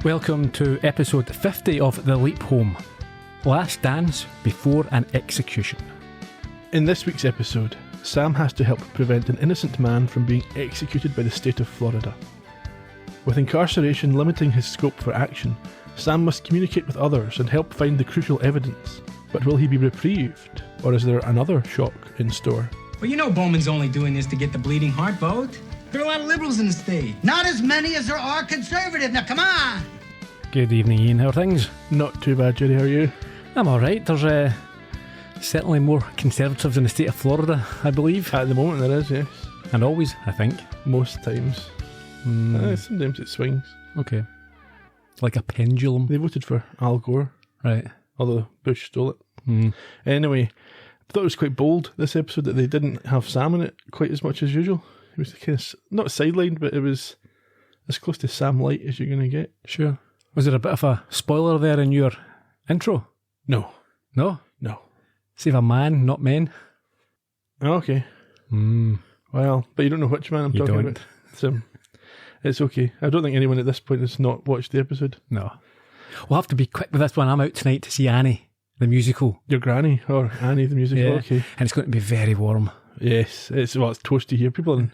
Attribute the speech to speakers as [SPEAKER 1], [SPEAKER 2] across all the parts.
[SPEAKER 1] Welcome to episode 50 of The Leap Home. Last dance before an execution.
[SPEAKER 2] In this week's episode, Sam has to help prevent an innocent man from being executed by the state of Florida. With incarceration limiting his scope for action, Sam must communicate with others and help find the crucial evidence. But will he be reprieved, or is there another shock in store?
[SPEAKER 3] Well, you know Bowman's only doing this to get the bleeding heart vote. There are a lot of liberals in the state.
[SPEAKER 4] Not as many as there are conservative. Now, come on!
[SPEAKER 1] Good evening, Ian. How are things?
[SPEAKER 2] Not too bad, Gerry. How are you?
[SPEAKER 1] I'm alright. There's certainly more conservatives in the state of Florida, I believe.
[SPEAKER 2] At the moment there is, yes.
[SPEAKER 1] And always, I think.
[SPEAKER 2] Most times. Sometimes it swings.
[SPEAKER 1] Okay. Like a pendulum.
[SPEAKER 2] They voted for Al Gore.
[SPEAKER 1] Right.
[SPEAKER 2] Although Bush stole it. Anyway, I thought it was quite bold, this episode, that they didn't have Sam in it quite as much as usual. It was kind of, not sidelined, but it was as close to Sam Light as you're going to get.
[SPEAKER 1] Sure. Was there a bit of a spoiler there in your intro?
[SPEAKER 2] No.
[SPEAKER 1] No?
[SPEAKER 2] No.
[SPEAKER 1] Save a man, not men.
[SPEAKER 2] Okay. Well, but you don't know which man I'm talking about. So it's okay. I don't think anyone at this point has not watched the episode.
[SPEAKER 1] No. We'll have to be quick with this one. I'm out tonight to see Annie, the musical.
[SPEAKER 2] Your granny, or Annie, the musical.
[SPEAKER 1] Yeah.
[SPEAKER 2] Okay.
[SPEAKER 1] And it's going to be very warm.
[SPEAKER 2] Yes. It's toasty here. People in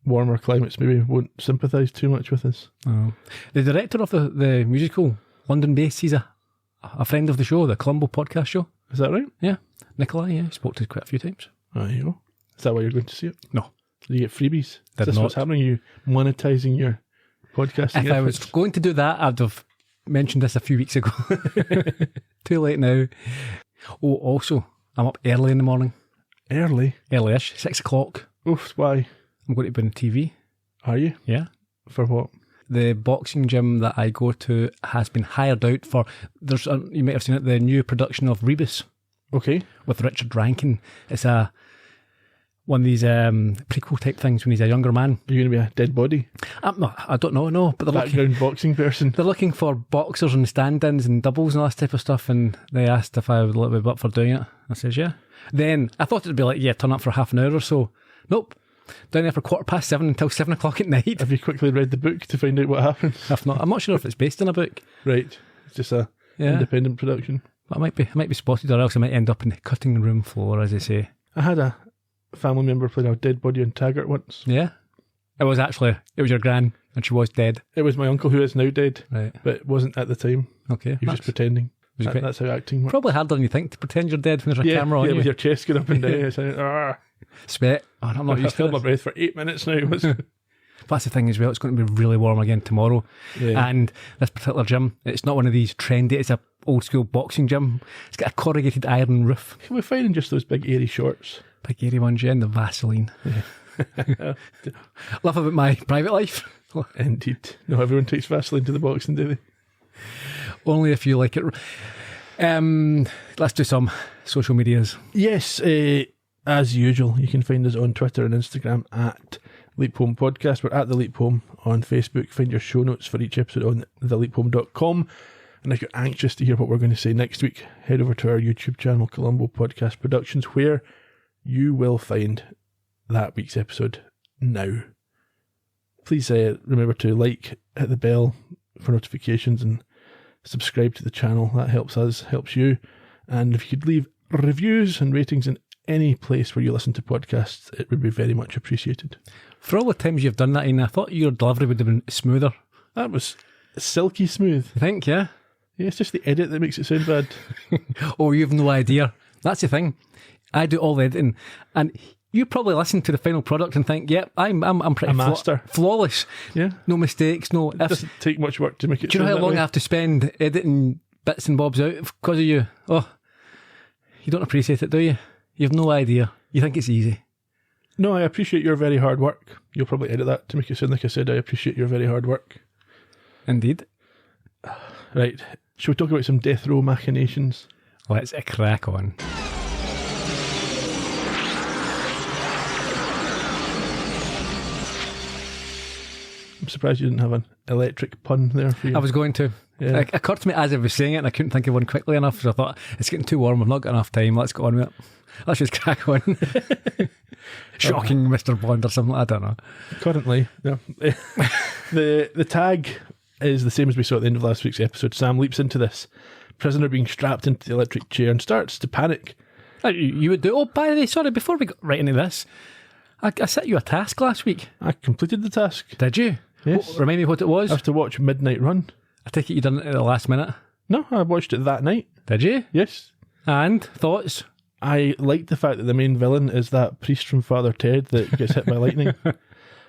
[SPEAKER 2] warmer climates maybe won't sympathise too much with us.
[SPEAKER 1] Oh. The director of the musical, London-based, he's a friend of the show, the Columbo podcast show.
[SPEAKER 2] Is that right?
[SPEAKER 1] Yeah. Nikolai, yeah. Spoke to quite a few times.
[SPEAKER 2] There you go. Is that why you're going to see it?
[SPEAKER 1] No.
[SPEAKER 2] Do you get freebies? Is
[SPEAKER 1] Did
[SPEAKER 2] this
[SPEAKER 1] not.
[SPEAKER 2] what's happening? You monetising your podcasting
[SPEAKER 1] If I was
[SPEAKER 2] efforts?
[SPEAKER 1] going to do that, I'd have mentioned this a few weeks ago. Too late now. Oh, also, I'm up early in the morning.
[SPEAKER 2] Early?
[SPEAKER 1] Early-ish, 6 o'clock.
[SPEAKER 2] Oof, why?
[SPEAKER 1] I'm going to be on TV.
[SPEAKER 2] Are you?
[SPEAKER 1] Yeah.
[SPEAKER 2] For what?
[SPEAKER 1] The boxing gym that I go to has been hired out for, you might have seen it, the new production of Rebus.
[SPEAKER 2] Okay.
[SPEAKER 1] With Richard Rankin. It's one of these prequel type things when he's a younger man.
[SPEAKER 2] Are you going to be a dead body?
[SPEAKER 1] I don't know, no. But they're
[SPEAKER 2] Background boxing person?
[SPEAKER 1] They're looking for boxers and stand-ins and doubles and all that type of stuff, and they asked if I would be up for doing it. I says, yeah. Then I thought it'd be like, yeah, turn up for half an hour or so. Nope. Down there for 7:15 until 7 o'clock at night.
[SPEAKER 2] Have you quickly read the book to find out what happens?
[SPEAKER 1] If not, I'm not sure if it's based on a book.
[SPEAKER 2] Right. It's just a independent production.
[SPEAKER 1] But I might be spotted, or else I might end up in the cutting room floor, as they say.
[SPEAKER 2] I had a family member played a dead body on Taggart once.
[SPEAKER 1] Yeah. It was your gran, and she was dead.
[SPEAKER 2] It was my uncle, who is now dead.
[SPEAKER 1] Right.
[SPEAKER 2] But it wasn't at the time.
[SPEAKER 1] Okay.
[SPEAKER 2] He was just pretending. That's how acting works.
[SPEAKER 1] Probably harder than you think to pretend you're dead when there's a camera on you.
[SPEAKER 2] Yeah, with your chest going up and down. It's like,
[SPEAKER 1] Sweat. Oh, I'm not used to
[SPEAKER 2] held my
[SPEAKER 1] this.
[SPEAKER 2] breath for 8 minutes now.
[SPEAKER 1] But that's the thing as well, it's going to be really warm again tomorrow.
[SPEAKER 2] Yeah.
[SPEAKER 1] And this particular gym, it's not one of these trendy, it's a old school boxing gym. It's got a corrugated iron roof.
[SPEAKER 2] Can we find in just those big airy shorts?
[SPEAKER 1] Big airy ones, yeah, and the Vaseline.
[SPEAKER 2] Yeah.
[SPEAKER 1] Love about my private life.
[SPEAKER 2] Indeed. No, everyone takes Vaseline to the boxing, do they?
[SPEAKER 1] Only if you like it. Let's do some social medias.
[SPEAKER 2] Yes, as usual, you can find us on Twitter and Instagram at Leap Home Podcast. We're at The Leap Home on Facebook. Find your show notes for each episode on theleaphome.com. And if you're anxious to hear what we're going to say next week, head over to our YouTube channel, Columbo Podcast Productions, where you will find that week's episode now. Please remember to hit the bell for notifications and subscribe to the channel. That helps us, helps you. And if you could leave reviews and ratings in any place where you listen to podcasts, it would be very much appreciated.
[SPEAKER 1] For all the times you've done that, Ian, I thought your delivery would have been smoother.
[SPEAKER 2] That was silky smooth.
[SPEAKER 1] I think, yeah?
[SPEAKER 2] Yeah, it's just the edit that makes it sound bad.
[SPEAKER 1] Oh, you've no idea. That's the thing. I do all the editing, and you probably listen to the final product and think, yep, I'm pretty
[SPEAKER 2] A master.
[SPEAKER 1] Flawless.
[SPEAKER 2] Yeah.
[SPEAKER 1] No mistakes, no
[SPEAKER 2] It
[SPEAKER 1] ifs.
[SPEAKER 2] doesn't take much work to make it
[SPEAKER 1] Do you know
[SPEAKER 2] sound
[SPEAKER 1] how long
[SPEAKER 2] that
[SPEAKER 1] I
[SPEAKER 2] way.
[SPEAKER 1] have to spend editing bits and bobs out because of you? Oh, you don't appreciate it, do you? You have no idea. You think it's easy.
[SPEAKER 2] No, I appreciate your very hard work. You'll probably edit that to make it sound like I said I appreciate your very hard work.
[SPEAKER 1] Indeed.
[SPEAKER 2] Right. Shall we talk about some death row machinations?
[SPEAKER 1] Let's crack on.
[SPEAKER 2] I'm surprised you didn't have an electric pun there for you.
[SPEAKER 1] I was going to.
[SPEAKER 2] Yeah.
[SPEAKER 1] It occurred to me as I was saying it, and I couldn't think of one quickly enough, so I thought, it's getting too warm, I've not got enough time, let's go on with it. Let's just crack on. Shocking Mr. Bond or something, I don't know.
[SPEAKER 2] Currently, yeah. the tag is the same as we saw at the end of last week's episode. Sam leaps into this prisoner being strapped into the electric chair and starts to panic.
[SPEAKER 1] You would do. Oh, by the way, sorry, before we got right into this, I set you a task last week.
[SPEAKER 2] I completed the task.
[SPEAKER 1] Did you?
[SPEAKER 2] Yes.
[SPEAKER 1] Remind me what it was.
[SPEAKER 2] I have to watch Midnight Run.
[SPEAKER 1] I take it you done it at the last minute.
[SPEAKER 2] No, I watched it that night.
[SPEAKER 1] Did you?
[SPEAKER 2] Yes.
[SPEAKER 1] And thoughts?
[SPEAKER 2] I like the fact that the main villain is that priest from Father Ted that gets hit by lightning.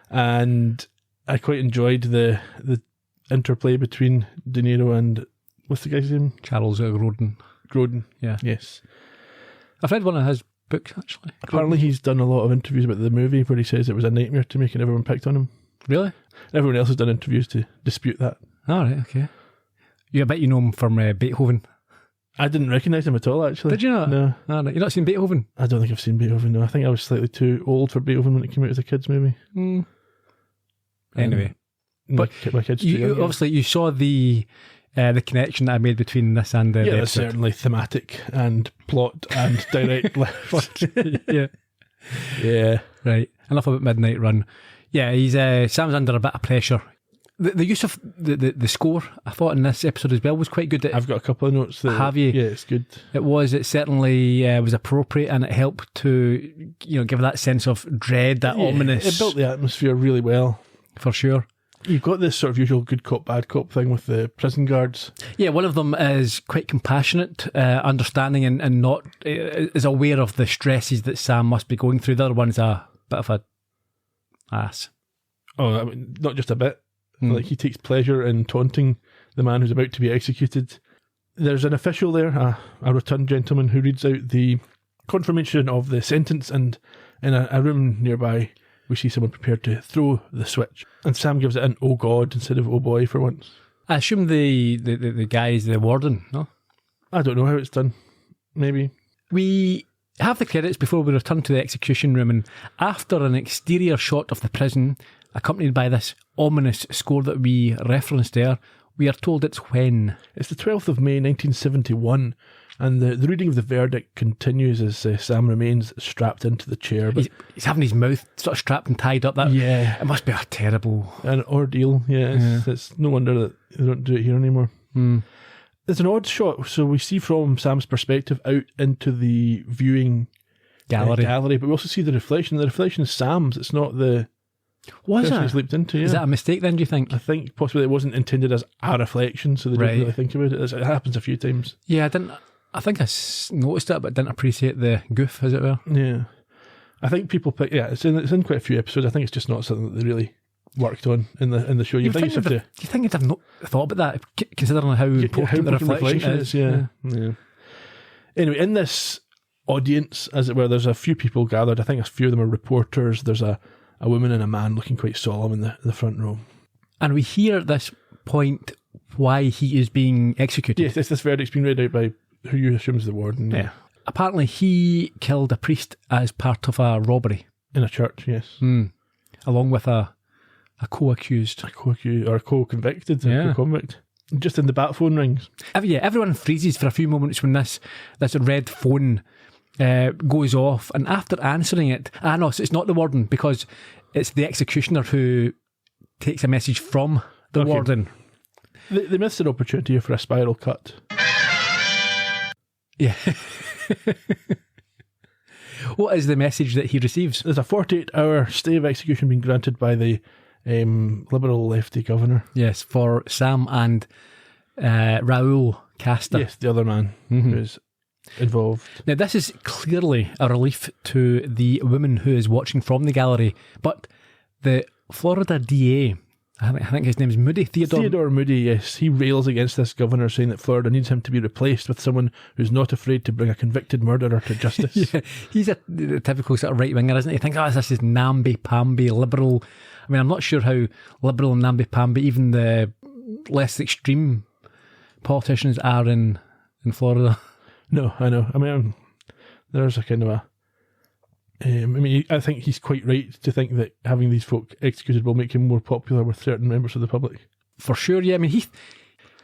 [SPEAKER 2] And I quite enjoyed the interplay between De Niro and, what's the guy's name?
[SPEAKER 1] Charles Grodin.
[SPEAKER 2] Grodin.
[SPEAKER 1] Yeah.
[SPEAKER 2] Yes.
[SPEAKER 1] I've read one of his books, actually.
[SPEAKER 2] Apparently he's done a lot of interviews about the movie where he says it was a nightmare to make and everyone picked on him.
[SPEAKER 1] Really?
[SPEAKER 2] Everyone else has done interviews to dispute that.
[SPEAKER 1] All right, okay. I bet you know him from Beethoven.
[SPEAKER 2] I didn't recognise him at all, actually.
[SPEAKER 1] Did you not?
[SPEAKER 2] No.
[SPEAKER 1] All right. You not seen Beethoven?
[SPEAKER 2] I don't think I've seen Beethoven, no. I think I was slightly too old for Beethoven when it came out as a kids' movie.
[SPEAKER 1] Anyway.
[SPEAKER 2] But my kids too young, yeah.
[SPEAKER 1] Obviously, you saw the connection that I made between this and the
[SPEAKER 2] yeah, that's
[SPEAKER 1] episode.
[SPEAKER 2] certainly thematic and plot and direct left.
[SPEAKER 1] Yeah.
[SPEAKER 2] Yeah.
[SPEAKER 1] Right. Enough about Midnight Run. Yeah, he's Sam's under a bit of pressure. The use of the score, I thought, in this episode as well was quite good.
[SPEAKER 2] I've got a couple of notes.
[SPEAKER 1] Have you?
[SPEAKER 2] Yeah, it's good.
[SPEAKER 1] It certainly was appropriate, and it helped to give that sense of dread, that ominous.
[SPEAKER 2] It built the atmosphere really well.
[SPEAKER 1] For sure.
[SPEAKER 2] You've got this sort of usual good cop, bad cop thing with the prison guards.
[SPEAKER 1] Yeah, one of them is quite compassionate, understanding, and not is aware of the stresses that Sam must be going through. The other one's a bit of a ass.
[SPEAKER 2] Oh, I mean, not just a bit. Like, he takes pleasure in taunting the man who's about to be executed. There's an official there, a rotund gentleman, who reads out the confirmation of the sentence, and in a room nearby we see someone prepared to throw the switch. And Sam gives it an "oh God" instead of "oh boy" for once.
[SPEAKER 1] I assume the guy is the warden, no?
[SPEAKER 2] I don't know how it's done. Maybe.
[SPEAKER 1] We have the credits before we return to the execution room, and after an exterior shot of the prison, accompanied by this ominous score that we referenced there, we are told it's when.
[SPEAKER 2] It's the 12th of May 1971, and the reading of the verdict continues as Sam remains strapped into the chair. But
[SPEAKER 1] he's having his mouth sort of strapped and tied up.
[SPEAKER 2] Yeah.
[SPEAKER 1] It must be a terrible...
[SPEAKER 2] An ordeal, yeah. It's no wonder that they don't do it here anymore. It's an odd shot, so we see from Sam's perspective out into the viewing gallery, but we also see the reflection. The reflection is Sam's, it's not the...
[SPEAKER 1] Was
[SPEAKER 2] person
[SPEAKER 1] it?
[SPEAKER 2] he's leaped into, yeah.
[SPEAKER 1] Is that a mistake then, do you think?
[SPEAKER 2] I think possibly it wasn't intended as a reflection, so they didn't really think about it. It happens a few times.
[SPEAKER 1] Yeah, I think I noticed it, but didn't appreciate the goof, as it were.
[SPEAKER 2] Yeah. I think people pick... Yeah, it's in quite a few episodes. I think it's just not something that they really worked on in the show. You think
[SPEAKER 1] you'd have not thought about that, considering how important the reflection is.
[SPEAKER 2] Yeah. Anyway, in this audience, as it were, there's a few people gathered. I think a few of them are reporters. There's a woman and a man looking quite solemn in the front row. And
[SPEAKER 1] we hear at this point why he is being executed.
[SPEAKER 2] Yes, this verdict's been read out by who you assume is the warden.
[SPEAKER 1] Yeah. Apparently he killed a priest as part of a robbery.
[SPEAKER 2] In a church, yes.
[SPEAKER 1] Along with a co-accused.
[SPEAKER 2] A co-accused, or a co-convicted,
[SPEAKER 1] yeah.
[SPEAKER 2] A co-convict. Just in the bat phone rings.
[SPEAKER 1] Everyone freezes for a few moments when this red phone goes off, and after answering it, so it's not the warden, because it's the executioner who takes a message from the warden.
[SPEAKER 2] They missed an opportunity for a spiral cut.
[SPEAKER 1] Yeah. What is the message that he receives?
[SPEAKER 2] There's a 48-hour stay of execution being granted by the Liberal lefty governor.
[SPEAKER 1] Yes, for Sam and Raoul Castor.
[SPEAKER 2] Yes, the other man who's involved. Now,
[SPEAKER 1] this is clearly a relief to the woman who is watching from the gallery, but the Florida DA, I think his name is Moody,
[SPEAKER 2] Theodore Moody, yes, he rails against this governor, saying that Florida needs him to be replaced with someone who's not afraid to bring a convicted murderer to justice.
[SPEAKER 1] Yeah, he's a typical sort of right-winger, isn't he? He thinks, this is namby-pamby, liberal. I mean, I'm not sure how liberal and namby-pamby even the less extreme politicians are in Florida.
[SPEAKER 2] No, I know. I mean, there's a kind of I think he's quite right to think that having these folk executed will make him more popular with certain members of the public.
[SPEAKER 1] For sure, yeah. I mean,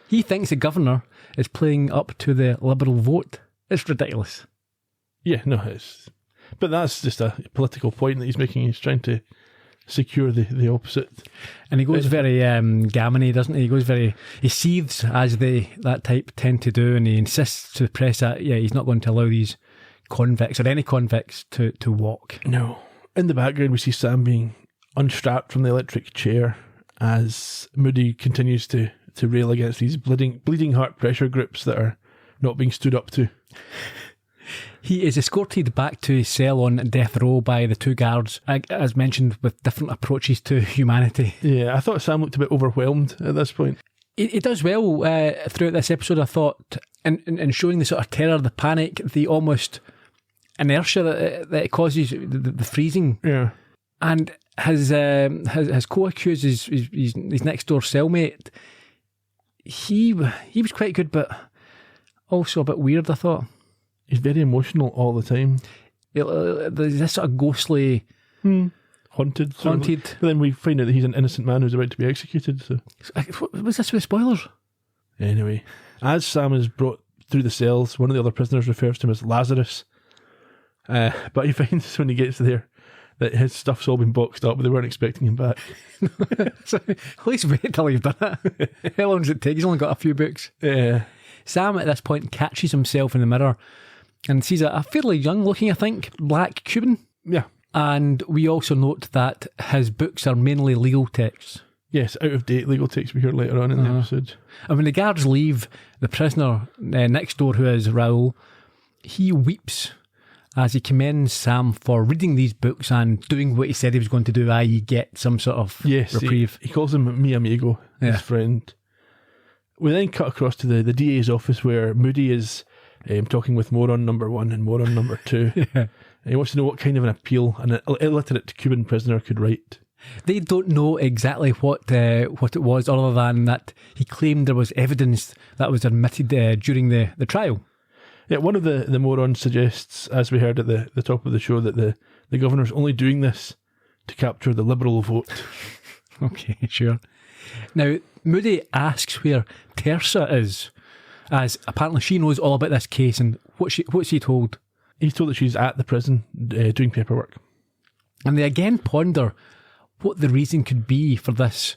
[SPEAKER 1] he thinks the governor is playing up to the Liberal vote. It's ridiculous.
[SPEAKER 2] Yeah, no, but that's just a political point that he's making. He's trying to secure the opposite.
[SPEAKER 1] And he goes very gammony, doesn't he? He seethes as that type tend to do, and he insists to the press that he's not going to allow these convicts or any convicts to walk.
[SPEAKER 2] No. In the background, we see Sam being unstrapped from the electric chair as Moody continues to rail against these bleeding heart pressure groups that are not being stood up to.
[SPEAKER 1] He is escorted back to his cell on death row by the two guards, as mentioned, with different approaches to humanity.
[SPEAKER 2] Yeah, I thought Sam looked a bit overwhelmed at this point.
[SPEAKER 1] He does well throughout this episode, I thought, in showing the sort of terror, the panic, the almost inertia that it causes, the freezing.
[SPEAKER 2] Yeah.
[SPEAKER 1] And his co-accused, his next door cellmate, he was quite good, but also a bit weird, I thought.
[SPEAKER 2] He's very emotional all the time.
[SPEAKER 1] There's this sort of ghostly...
[SPEAKER 2] Haunted.
[SPEAKER 1] But
[SPEAKER 2] then we find out that he's an innocent man who's about to be executed. So.
[SPEAKER 1] Was this with spoilers?
[SPEAKER 2] Anyway, as Sam is brought through the cells, one of the other prisoners refers to him as Lazarus. But he finds when he gets there that his stuff's all been boxed up, but they weren't expecting him back.
[SPEAKER 1] So, at least wait till you've done it. How long does it take? He's only got a few books.
[SPEAKER 2] Yeah.
[SPEAKER 1] Sam at this point catches himself in the mirror and sees a fairly young looking, I think, black Cuban.
[SPEAKER 2] Yeah.
[SPEAKER 1] And we also note that his books are mainly legal texts.
[SPEAKER 2] Yes, out of date legal texts we hear later on in the episode.
[SPEAKER 1] And when the guards leave, the prisoner next door, who is Raoul, he weeps as he commends Sam for reading these books and doing what he said he was going to do, i.e. get some sort of reprieve.
[SPEAKER 2] He calls him mi amigo, his friend. We then cut across to the DA's office where Moody is talking with moron number 1 and moron number 2.
[SPEAKER 1] Yeah.
[SPEAKER 2] And he wants to know what kind of an appeal an illiterate Cuban prisoner could write.
[SPEAKER 1] They don't know exactly what it was, other than that he claimed there was evidence that was admitted during the trial.
[SPEAKER 2] Yeah, one of the morons suggests, as we heard at the top of the show, that the governor's only doing this to capture the Liberal vote.
[SPEAKER 1] Okay, sure. Now, Moody asks where Tersa is, as apparently she knows all about this case, and what's he told?
[SPEAKER 2] He's told that she's at the prison doing paperwork.
[SPEAKER 1] And they again ponder what the reason could be for this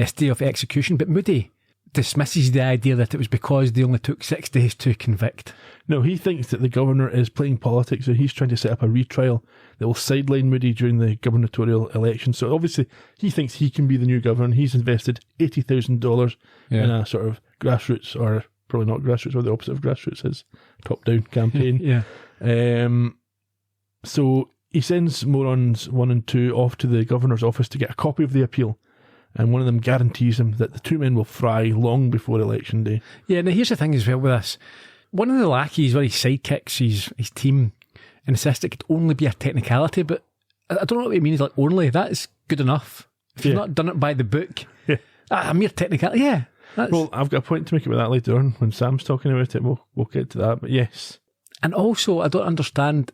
[SPEAKER 1] stay of execution, but Moody dismisses the idea that it was because they only took 6 days to convict.
[SPEAKER 2] No, he thinks that the governor is playing politics, so he's trying to set up a retrial that will sideline Moody during the gubernatorial election. So obviously he thinks he can be the new governor. He's invested $80,000 in a sort of grassroots, or probably not grassroots, or the opposite of grassroots, his top-down campaign.
[SPEAKER 1] Yeah.
[SPEAKER 2] So he sends morons 1 and 2 off to the governor's office to get a copy of the appeal, and one of them guarantees him that the two men will fry long before election day. Yeah,
[SPEAKER 1] now here's the thing as well with this. One of the lackeys, where he sidekicks his team, insists it could only be a technicality, but I don't know what he means, like only. That's good enough. If you've not done it by the book, a mere technicality,
[SPEAKER 2] well, I've got a point to make about that later on when Sam's talking about it. We'll get to that, but yes.
[SPEAKER 1] And also, I don't understand,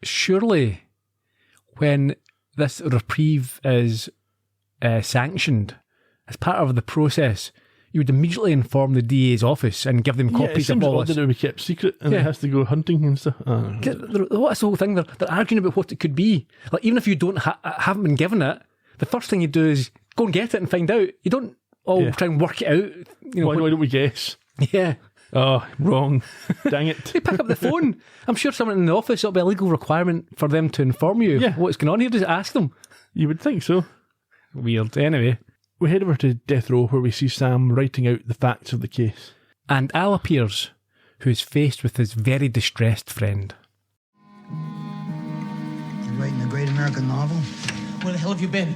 [SPEAKER 1] surely when this reprieve is sanctioned as part of the process, you would immediately inform the DA's office and give them copies of all this.
[SPEAKER 2] It seems odd that it would be kept secret and it has to go hunting and stuff.
[SPEAKER 1] What's the whole thing? They're arguing about what it could be. Like, even if you haven't been given it, the first thing you do is go and get it and find out. You don't try and work it out. You know,
[SPEAKER 2] why don't we guess?
[SPEAKER 1] Yeah.
[SPEAKER 2] Oh, wrong. Dang it.
[SPEAKER 1] They pick up the phone. I'm sure someone in the office, it'll be a legal requirement for them to inform you what's going on here. Just ask them.
[SPEAKER 2] You would think so.
[SPEAKER 1] Weird. Anyway.
[SPEAKER 2] We head over to death row where we see Sam writing out the facts of the case.
[SPEAKER 1] And Al appears, who is faced with his very distressed friend.
[SPEAKER 4] You writing a great American novel?
[SPEAKER 3] Where the hell have you been?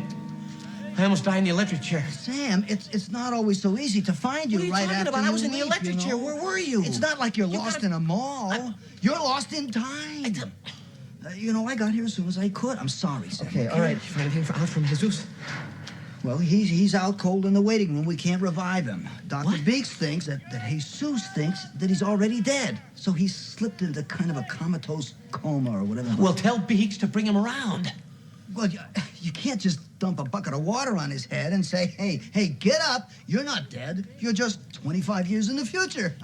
[SPEAKER 3] I almost died in the electric chair.
[SPEAKER 4] Sam, it's not always so easy to find you.
[SPEAKER 3] What are you
[SPEAKER 4] right
[SPEAKER 3] talking
[SPEAKER 4] after
[SPEAKER 3] about? I was in the
[SPEAKER 4] leave,
[SPEAKER 3] electric chair. Where were you?
[SPEAKER 4] It's not like you're lost in a mall. You're lost in time. I got here as soon as I could. I'm sorry, Sam.
[SPEAKER 3] Okay, all right. You find anything out from Jesus?
[SPEAKER 4] Well, he's out cold in the waiting room. We can't revive him. Dr. Beeks thinks that Jesus thinks that he's already dead. So he's slipped into kind of a comatose coma or whatever.
[SPEAKER 3] Well, tell Beeks to bring him around.
[SPEAKER 4] Well, you can't just dump a bucket of water on his head and say, hey, get up. You're not dead. You're just 25 years in the future.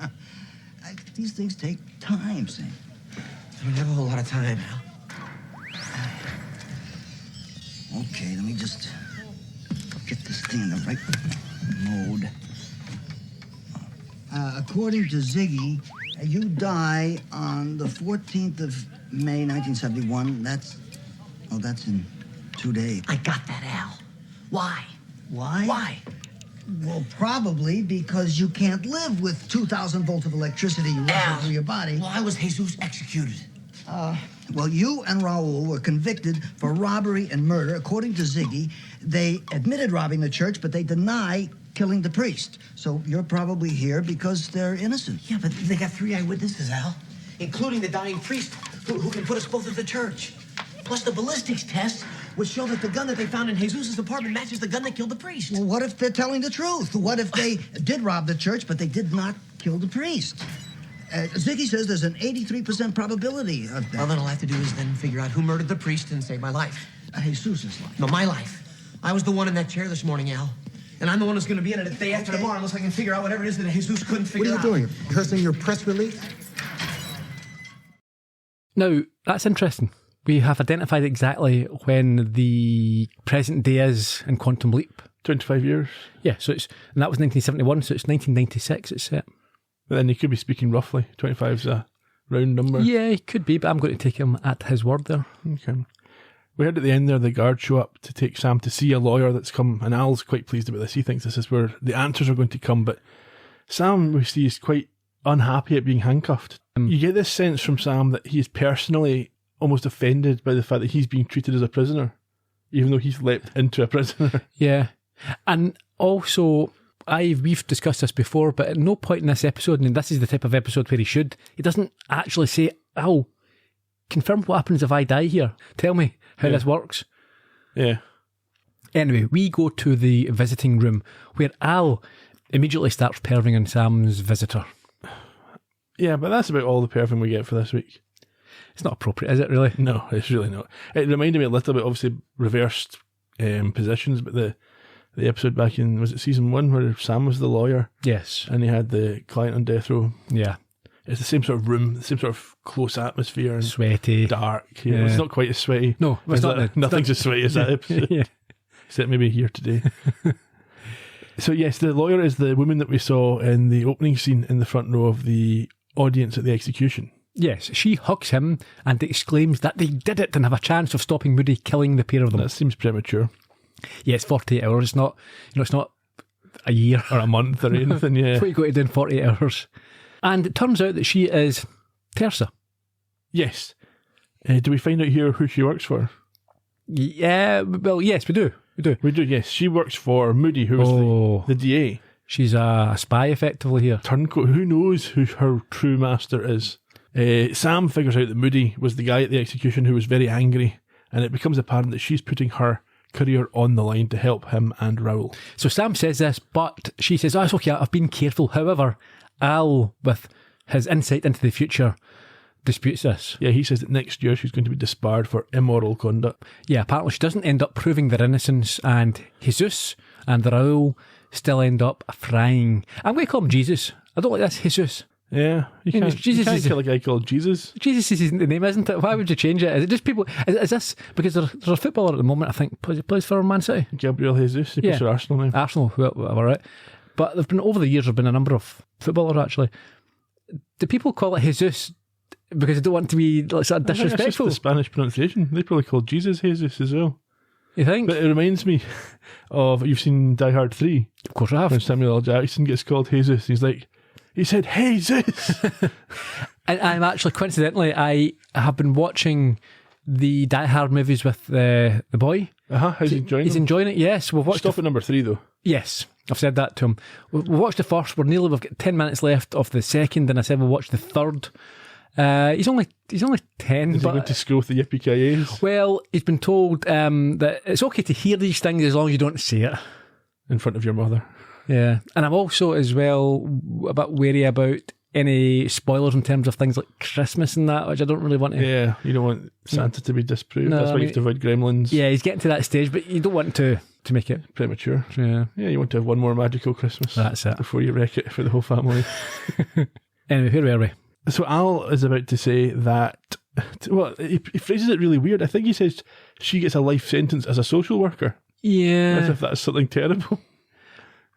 [SPEAKER 4] These things take time, Sam.
[SPEAKER 3] I don't have a whole lot of time, Al.
[SPEAKER 4] Okay, let me just get this thing in the right mode. According to Ziggy, you die on the 14th of May, 1971. That's in 2 days.
[SPEAKER 5] I got that, Al. Why?
[SPEAKER 4] Why?
[SPEAKER 5] Why?
[SPEAKER 4] Well, probably because you can't live with 2,000 volts of electricity rushing through your body.
[SPEAKER 5] Why was Jesus executed?
[SPEAKER 4] Well, you and Raul were convicted for robbery and murder. According to Ziggy, they admitted robbing the church, but they deny killing the priest. So you're probably here because they're innocent.
[SPEAKER 5] Yeah, but they got 3 eyewitnesses, Al, including the dying priest who can put us both at the church. Plus the ballistics test would show that the gun that they found in Jesus' apartment matches the gun that killed the priest.
[SPEAKER 4] Well, what if they're telling the truth? What if they did rob the church, but they did not kill the priest? Ziggy says there's an 83% probability of that.
[SPEAKER 5] All that I'll have to do is then figure out who murdered the priest and save my life.
[SPEAKER 4] Jesus' life.
[SPEAKER 5] No, my life. I was the one in that chair this morning, Al. And I'm the one who's going to be in it the day after tomorrow unless I can figure out whatever it is that Jesus couldn't figure out.
[SPEAKER 6] What are you doing? Cursing your press release?
[SPEAKER 1] Now, that's interesting. We have identified exactly when the present day is in Quantum Leap.
[SPEAKER 2] 25 years.
[SPEAKER 1] Yeah, and that was 1971, so it's 1996 it's set.
[SPEAKER 2] But then he could be speaking roughly. 25 is a round number.
[SPEAKER 1] Yeah, he could be, but I'm going to take him at his word there.
[SPEAKER 2] Okay. We heard at the end there the guard show up to take Sam to see a lawyer that's come, and Al's quite pleased about this. He thinks this is where the answers are going to come, but Sam, we see, is quite unhappy at being handcuffed. You get this sense from Sam that he is personally almost offended by the fact that he's being treated as a prisoner, even though he's leapt into a prisoner.
[SPEAKER 1] Yeah. And also, we've discussed this before, but at no point in this episode, and this is the type of episode where he doesn't actually say, "Oh, confirm what happens if I die here. Tell me how this works."
[SPEAKER 2] Yeah.
[SPEAKER 1] Anyway, we go to the visiting room where Al immediately starts perving on Sam's visitor.
[SPEAKER 2] Yeah, but that's about all the perving we get for this week.
[SPEAKER 1] It's not appropriate, is it, really?
[SPEAKER 2] No, it's really not. It reminded me a little bit, obviously, reversed positions, but the episode back in, was it season 1, where Sam was the lawyer?
[SPEAKER 1] Yes.
[SPEAKER 2] And he had the client on death row.
[SPEAKER 1] Yeah.
[SPEAKER 2] It's the same sort of room, the same sort of close atmosphere. And
[SPEAKER 1] sweaty.
[SPEAKER 2] Dark. Yeah. It's not quite as sweaty.
[SPEAKER 1] No, it's not.
[SPEAKER 2] Nothing's as sweaty as that episode.
[SPEAKER 1] Yeah.
[SPEAKER 2] Except maybe here today. So yes, the lawyer is the woman that we saw in the opening scene in the front row of the audience at the execution. Yes,
[SPEAKER 1] she hugs him and exclaims that they did it and have a chance of stopping Moody killing the pair of them.
[SPEAKER 2] That seems premature.
[SPEAKER 1] Yeah, it's 48 hours. It's not, it's not a year
[SPEAKER 2] or a month or anything. Yeah,
[SPEAKER 1] what you got to do in 48 hours. And it turns out that she is Tersa.
[SPEAKER 2] Yes. Do we find out here who she works for?
[SPEAKER 1] Yeah, well, yes, we do.
[SPEAKER 2] We do, yes. She works for Moody, who is the DA.
[SPEAKER 1] She's a spy, effectively, here.
[SPEAKER 2] Turncoat. Who knows who her true master is? Sam figures out that Moody was the guy at the execution who was very angry, and it becomes apparent that she's putting her career on the line to help him and Raoul.
[SPEAKER 1] So Sam says this, but she says, it's okay, I've been careful. However, Al, with his insight into the future, disputes this.
[SPEAKER 2] Yeah, he says that next year she's going to be disbarred for immoral conduct.
[SPEAKER 1] Yeah, apparently she doesn't end up proving their innocence, and Jesus and Raoul still end up frying. I'm going to call him Jesus. I don't like this, Jesus.
[SPEAKER 2] Yeah, you can't kill a guy called Jesus.
[SPEAKER 1] Jesus is the name, isn't it? Why would you change it? Is it just people? Is this because there's a footballer at the moment? I think plays for Man City.
[SPEAKER 2] Gabriel Jesus. He plays for Arsenal now.
[SPEAKER 1] Arsenal, whatever, right? But over the years there've been a number of footballers actually. Do people call it Jesus because they don't want to be sort of disrespectful?
[SPEAKER 2] I think it's just the Spanish pronunciation. They probably call Jesus as well.
[SPEAKER 1] You think?
[SPEAKER 2] But it reminds me of, you've seen Die Hard 3.
[SPEAKER 1] Of course I have.
[SPEAKER 2] When Samuel L. Jackson gets called Jesus. He's like, he said, "Hey, Zeus."
[SPEAKER 1] And I'm actually, coincidentally, I have been watching the Die Hard movies with the boy.
[SPEAKER 2] How's he enjoying it?
[SPEAKER 1] He's enjoying it, yes. We've watched
[SPEAKER 2] Stop at number 3, though.
[SPEAKER 1] Yes, I've said that to him. We've watched the first, we've got 10 minutes left of the second, and I said we'll watch the third. He's only 10.
[SPEAKER 2] Is he going to school with the yippee-ki-yays?
[SPEAKER 1] Well, he's been told that it's okay to hear these things as long as you don't say it.
[SPEAKER 2] In front of your mother.
[SPEAKER 1] Yeah, and I'm also as well a bit wary about any spoilers in terms of things like Christmas and that, which I don't really want to.
[SPEAKER 2] Yeah, you don't want Santa to be disproved.
[SPEAKER 1] No,
[SPEAKER 2] that's why you have to avoid gremlins.
[SPEAKER 1] Yeah, he's getting to that stage, but you don't want to make it
[SPEAKER 2] premature.
[SPEAKER 1] Yeah,
[SPEAKER 2] you want to have one more magical Christmas.
[SPEAKER 1] That's it.
[SPEAKER 2] Before you wreck it for the whole family.
[SPEAKER 1] Anyway, where were we?
[SPEAKER 2] So Al is about to say that, well, he phrases it really weird. I think he says she gets a life sentence as a social worker.
[SPEAKER 1] Yeah.
[SPEAKER 2] As if that's something terrible.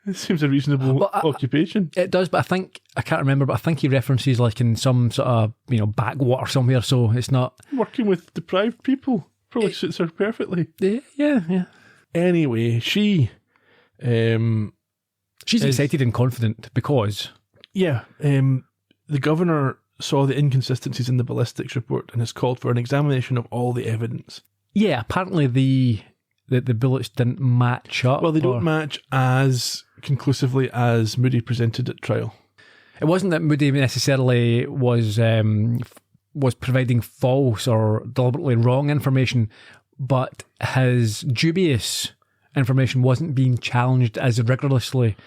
[SPEAKER 2] It seems a reasonable occupation.
[SPEAKER 1] It does, but I can't remember, but I think he references like in some sort of, backwater somewhere, so it's not...
[SPEAKER 2] Working with deprived people probably suits her perfectly.
[SPEAKER 1] Yeah.
[SPEAKER 2] Anyway, she's
[SPEAKER 1] excited and confident because...
[SPEAKER 2] Yeah, the governor saw the inconsistencies in the ballistics report and has called for an examination of all the evidence.
[SPEAKER 1] Yeah, apparently the bullets didn't match up.
[SPEAKER 2] Well, they don't match as conclusively as Moody presented at trial.
[SPEAKER 1] It wasn't that Moody necessarily was providing false or deliberately wrong information, but his dubious information wasn't being challenged as rigorously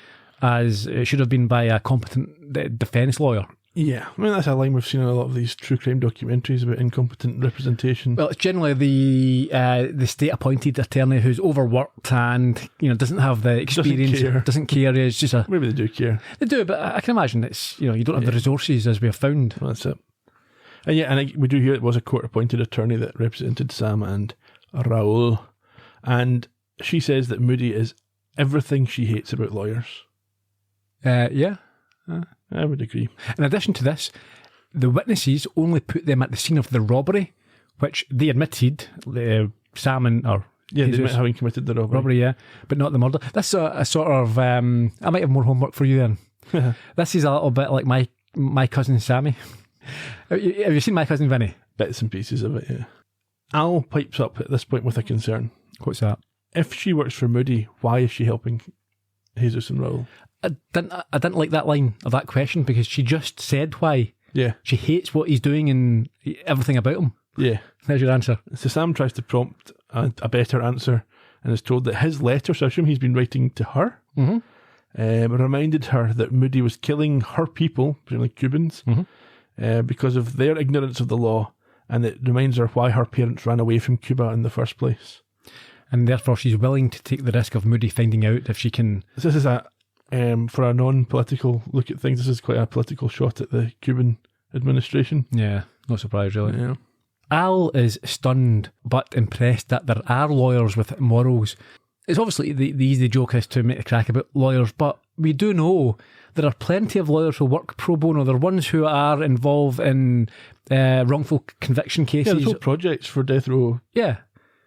[SPEAKER 1] as it should have been by a competent defence lawyer.
[SPEAKER 2] Yeah, I mean, that's a line we've seen in a lot of these true crime documentaries about incompetent representation.
[SPEAKER 1] Well, it's generally the state-appointed attorney who's overworked and doesn't have the experience, doesn't care. It's just
[SPEAKER 2] maybe they do care.
[SPEAKER 1] They do, but I can imagine it's you don't have the resources as we have found.
[SPEAKER 2] Well, that's it. And we do hear it was a court-appointed attorney that represented Sam and Raoul, and she says that Moody is everything she hates about lawyers.
[SPEAKER 1] Yeah.
[SPEAKER 2] I would agree.
[SPEAKER 1] In addition to this, the witnesses only put them at the scene of the robbery, which they admitted, Sam and...
[SPEAKER 2] they admit having committed the robbery.
[SPEAKER 1] Robbery, yeah, but not the murder. This is a sort of... I might have more homework for you then. This is a little bit like my cousin Sammy. Have you seen My Cousin Vinny?
[SPEAKER 2] Bits and pieces of it, yeah. Al pipes up at this point with a concern.
[SPEAKER 1] What's that?
[SPEAKER 2] If she works for Moody, why is she helping Jesus and Raoul?
[SPEAKER 1] I didn't like that line of that question because she just said why.
[SPEAKER 2] Yeah.
[SPEAKER 1] She hates what he's doing and everything about him.
[SPEAKER 2] Yeah.
[SPEAKER 1] There's your answer.
[SPEAKER 2] So Sam tries to prompt a better answer and is told that his letter, so I assume he's been writing to her, reminded her that Moody was killing her people, presumably Cubans, because of their ignorance of the law, and it reminds her why her parents ran away from Cuba in the first place.
[SPEAKER 1] And therefore she's willing to take the risk of Moody finding out if she can...
[SPEAKER 2] This is for a non-political look at things, this is quite a political shot at the Cuban administration.
[SPEAKER 1] Yeah, no surprise really.
[SPEAKER 2] Yeah.
[SPEAKER 1] Al is stunned but impressed that there are lawyers with morals. It's obviously the easy joke is to make a crack about lawyers, but we do know there are plenty of lawyers who work pro bono. There are ones who are involved in wrongful conviction cases.
[SPEAKER 2] Yeah, there's whole projects for death row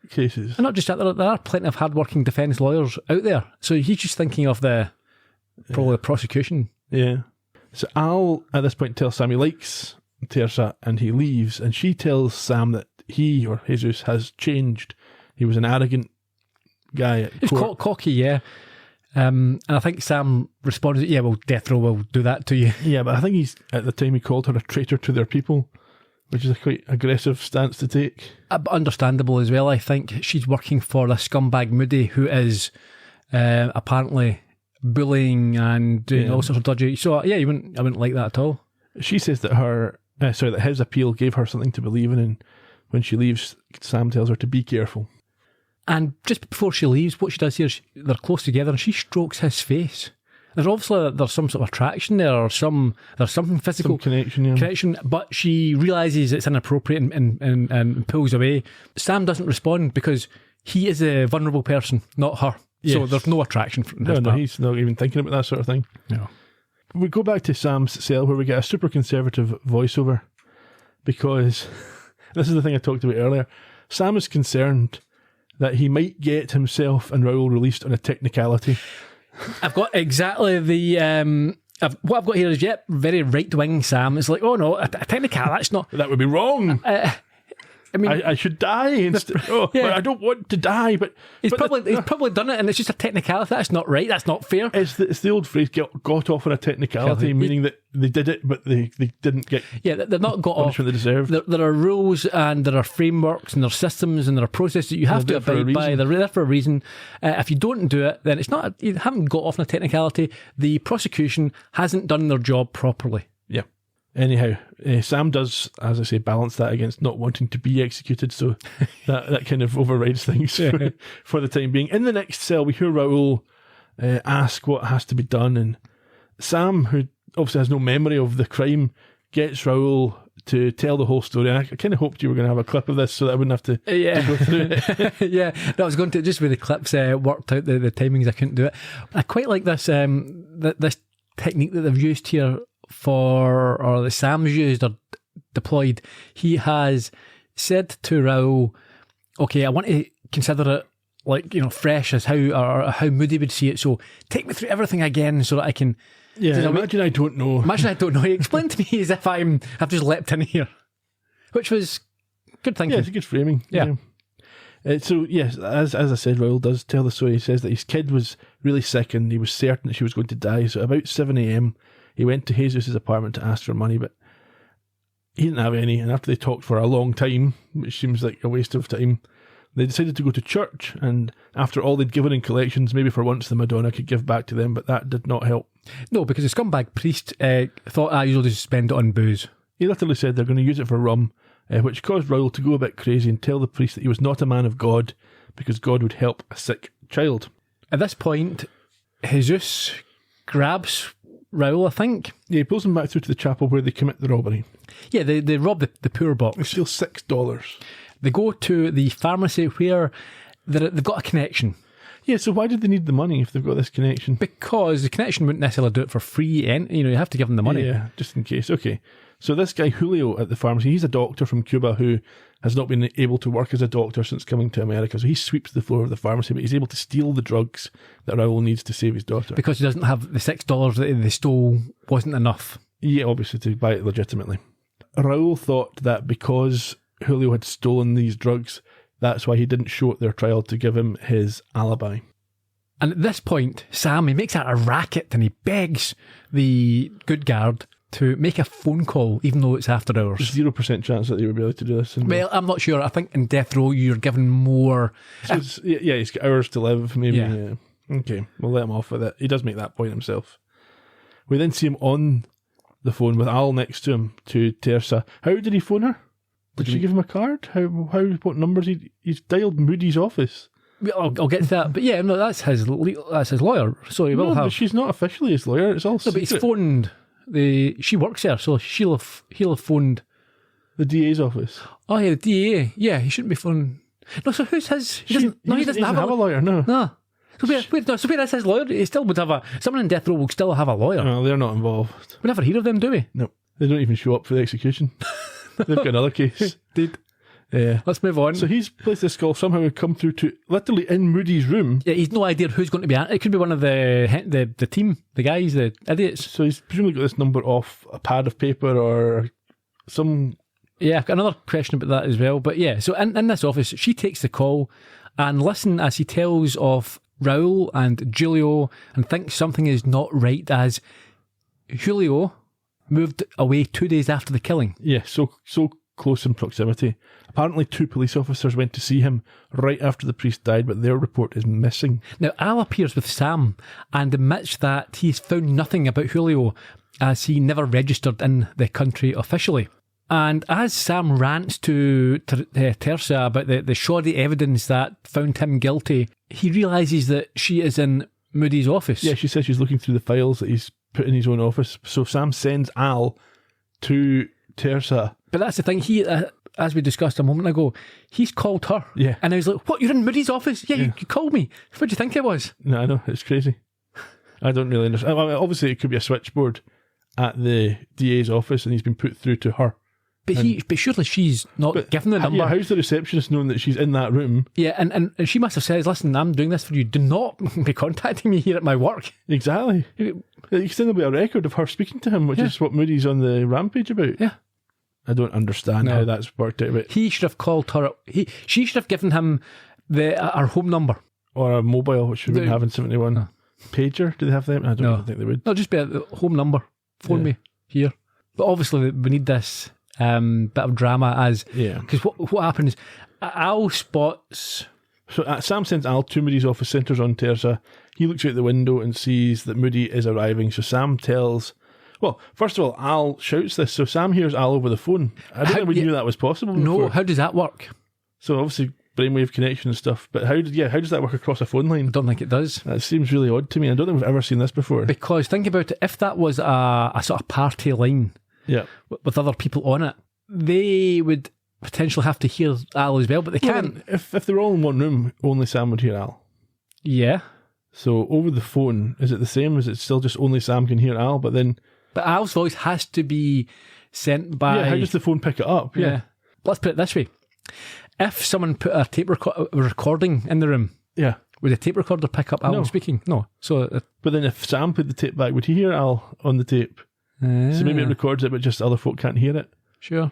[SPEAKER 2] cases.
[SPEAKER 1] And not just that, there are plenty of hard-working defence lawyers out there. So he's just thinking of the prosecution.
[SPEAKER 2] Yeah. So Al, at this point, tells Sam he likes Teresa and he leaves, and she tells Sam that he, or Jesus, has changed. He was an arrogant guy.
[SPEAKER 1] He's cocky, yeah. And I think Sam responded, yeah, well, death row will do that to you.
[SPEAKER 2] Yeah, but I think at the time he called her a traitor to their people, which is a quite aggressive stance to take.
[SPEAKER 1] But understandable as well. I think she's working for the scumbag Moody, who is apparently bullying and doing all sorts of dodgy. So yeah, I wouldn't like that at all. She
[SPEAKER 2] says that that his appeal gave her something to believe in, and when she leaves, Sam tells her to be careful.
[SPEAKER 1] And just before she leaves, what she does here is they're close together, and she strokes his face. There's obviously some sort of attraction there, or there's something physical connection, but she realises it's inappropriate and pulls away. Sam doesn't respond because he is a vulnerable person, not her. Yes. So there's no attraction from his part.
[SPEAKER 2] He's not even thinking about that sort of thing.
[SPEAKER 1] No.
[SPEAKER 2] We go back to Sam's cell where we get a super conservative voiceover because this is the thing I talked about earlier. Sam is concerned that he might get himself and Raoul released on a technicality.
[SPEAKER 1] I've got exactly the... what I've got here is, very right-wing Sam. It's like, oh no, a technicality, that's not...
[SPEAKER 2] That would be wrong.
[SPEAKER 1] I mean,
[SPEAKER 2] I should die instead. But I don't want to die. But
[SPEAKER 1] he's probably done it, and it's just a technicality. That's not right. That's not fair.
[SPEAKER 2] It's the old phrase, got off on a technicality, meaning that they did it, but they didn't get.
[SPEAKER 1] Yeah, they're not got off.
[SPEAKER 2] They deserved.
[SPEAKER 1] There are rules and there are frameworks and there are systems and there are processes that you have to abide by. They're there for a reason. If you don't do it, then it's not. You haven't got off on a technicality. The prosecution hasn't done their job properly.
[SPEAKER 2] Yeah. Anyhow, Sam does, as I say, balance that against not wanting to be executed, so that kind of overrides things for the time being. In the next cell, we hear Raoul ask what has to be done, and Sam, who obviously has no memory of the crime, gets Raoul to tell the whole story. I kind of hoped you were going to have a clip of this so that I wouldn't have to go through it.
[SPEAKER 1] Yeah, no, I was going to, just with the clips worked out the timings, I couldn't do it. I quite like this this technique that they've used here or that Sam's used or deployed. He has said to Raoul, okay, I want to consider it like, fresh as how Moody would see it, so take me through everything again so that I can...
[SPEAKER 2] Yeah, imagine I don't know.
[SPEAKER 1] Imagine I don't know. He explained to me as if I've just leapt in here, which was good thinking.
[SPEAKER 2] Yeah, it's a good framing.
[SPEAKER 1] Yeah.
[SPEAKER 2] So, yes, as I said, Raoul does tell the story. He says that his kid was really sick and he was certain that she was going to die. So about 7 a.m, he went to Jesus' apartment to ask for money, but he didn't have any. And after they talked for a long time, which seems like a waste of time, they decided to go to church. And after all they'd given in collections, maybe for once the Madonna could give back to them, but that did not help.
[SPEAKER 1] No, because the scumbag priest thought I usually just spend it on booze.
[SPEAKER 2] He literally said they're going to use it for rum, which caused Raoul to go a bit crazy and tell the priest that he was not a man of God because God would help a sick child.
[SPEAKER 1] At this point, Jesus grabs Raoul, I think.
[SPEAKER 2] Yeah, he pulls him back through to the chapel where they commit the robbery.
[SPEAKER 1] Yeah, they rob the poor box.
[SPEAKER 2] They steal $6.
[SPEAKER 1] They go to the pharmacy where they've got a connection.
[SPEAKER 2] Yeah, so why did they need the money if they've got this connection?
[SPEAKER 1] Because the connection wouldn't necessarily do it for free, and you have to give them the money.
[SPEAKER 2] Yeah, just in case. Okay. So this guy Julio at the pharmacy, he's a doctor from Cuba who has not been able to work as a doctor since coming to America. So he sweeps the floor of the pharmacy, but he's able to steal the drugs that Raoul needs to save his daughter.
[SPEAKER 1] Because he doesn't have the $6 that they stole wasn't enough.
[SPEAKER 2] Yeah, obviously to buy it legitimately. Raoul thought that because Julio had stolen these drugs, that's why he didn't show at their trial to give him his alibi.
[SPEAKER 1] And at this point, Sam, he makes out a racket and he begs the good guard to make a phone call, even though it's after hours.
[SPEAKER 2] 0% chance that they would be able to do this.
[SPEAKER 1] Well, I'm not sure. I think in death row, you're given more...
[SPEAKER 2] So he's got hours to live, maybe. Yeah. Okay, we'll let him off with it. He does make that point himself. We then see him on the phone with Al next to him, to Teresa. How did he phone her? Did she give him a card? What numbers? He's dialed Moody's office.
[SPEAKER 1] I'll get to that, but yeah, no, that's his lawyer. So he will have.
[SPEAKER 2] But she's not officially his lawyer. It's all secret.
[SPEAKER 1] But he's phoned she works there, so he'll have phoned
[SPEAKER 2] the DA's office.
[SPEAKER 1] Oh yeah, the DA. Yeah, he shouldn't be phoning. No, so who's his? He doesn't have a
[SPEAKER 2] lawyer. No.
[SPEAKER 1] So where is his lawyer? He still would have someone in death row will still have a lawyer.
[SPEAKER 2] No, they're not involved.
[SPEAKER 1] We never hear of them, do we?
[SPEAKER 2] No, they don't even show up for the execution. They've got another case.
[SPEAKER 1] Did.
[SPEAKER 2] Yeah.
[SPEAKER 1] Let's move on.
[SPEAKER 2] So he's placed this call somehow would come through to literally in Moody's room.
[SPEAKER 1] Yeah, he's no idea who's going to be at. It could be one of the team, the guys, the idiots.
[SPEAKER 2] So he's presumably got this number off a pad of paper or some...
[SPEAKER 1] Yeah, I've got another question about that as well. But yeah, so in this office, she takes the call and listen as he tells of Raoul and Julio and thinks something is not right as Julio moved away 2 days after the killing.
[SPEAKER 2] Yeah, so close in proximity. Apparently 2 police officers went to see him right after the priest died, but their report is missing.
[SPEAKER 1] Now, Al appears with Sam and admits that he's found nothing about Julio as he never registered in the country officially. And as Sam rants to Teresa about the shoddy evidence that found him guilty, he realises that she is in Moody's office.
[SPEAKER 2] Yeah, she says she's looking through the files that he's put in his own office. So Sam sends Al to Teresa.
[SPEAKER 1] But that's the thing, he, as we discussed a moment ago, he's called her.
[SPEAKER 2] Yeah.
[SPEAKER 1] And I was like, what, you're in Moody's office? Yeah, you called me. What do you think it was?
[SPEAKER 2] No, I know, it's crazy. I don't really understand. I mean, obviously, it could be a switchboard at the DA's office and he's been put through to her.
[SPEAKER 1] But surely she's not given the number.
[SPEAKER 2] Yeah, how's the receptionist knowing that she's in that room?
[SPEAKER 1] Yeah, and she must have said, listen, I'm doing this for you. Do not be contacting me here at my work.
[SPEAKER 2] Exactly. You can still be a record of her speaking to him, which is what Moody's on the rampage about.
[SPEAKER 1] Yeah.
[SPEAKER 2] I don't understand how that's worked out. But
[SPEAKER 1] he should have called her. She should have given him our home number.
[SPEAKER 2] Or a mobile, which we wouldn't have in 71. No. Pager, do they have them? I don't even think they would.
[SPEAKER 1] No, just be a home number. Phone me here. But obviously we need this bit of drama because what happens, Al spots...
[SPEAKER 2] So Sam sends Al to Moody's office, centres on Teresa. He looks out the window and sees that Moody is arriving. So Sam tells... Well, first of all, Al shouts this. So Sam hears Al over the phone. I don't think we knew that was possible before.
[SPEAKER 1] No, how does that work?
[SPEAKER 2] So obviously brainwave connection and stuff. But how does that work across a phone line?
[SPEAKER 1] I don't think it does.
[SPEAKER 2] That seems really odd to me. I don't think we've ever seen this before.
[SPEAKER 1] Because think about it, if that was a sort of party line...
[SPEAKER 2] Yeah,
[SPEAKER 1] with other people on it, they would potentially have to hear Al as well, but they can't.
[SPEAKER 2] If they're all in one room, only Sam would hear Al.
[SPEAKER 1] Yeah.
[SPEAKER 2] So over the phone, is it the same? Is it still just only Sam can hear Al? But
[SPEAKER 1] Al's voice has to be sent by...
[SPEAKER 2] Yeah, how does the phone pick it up?
[SPEAKER 1] Yeah. Let's put it this way. If someone put a tape recording in the room,
[SPEAKER 2] Yeah.
[SPEAKER 1] would the tape recorder pick up Al
[SPEAKER 2] No.
[SPEAKER 1] speaking? No. So,
[SPEAKER 2] But then if Sam put the tape back, would he hear Al on the tape? So maybe it records it, but just other folk can't hear it.
[SPEAKER 1] Sure.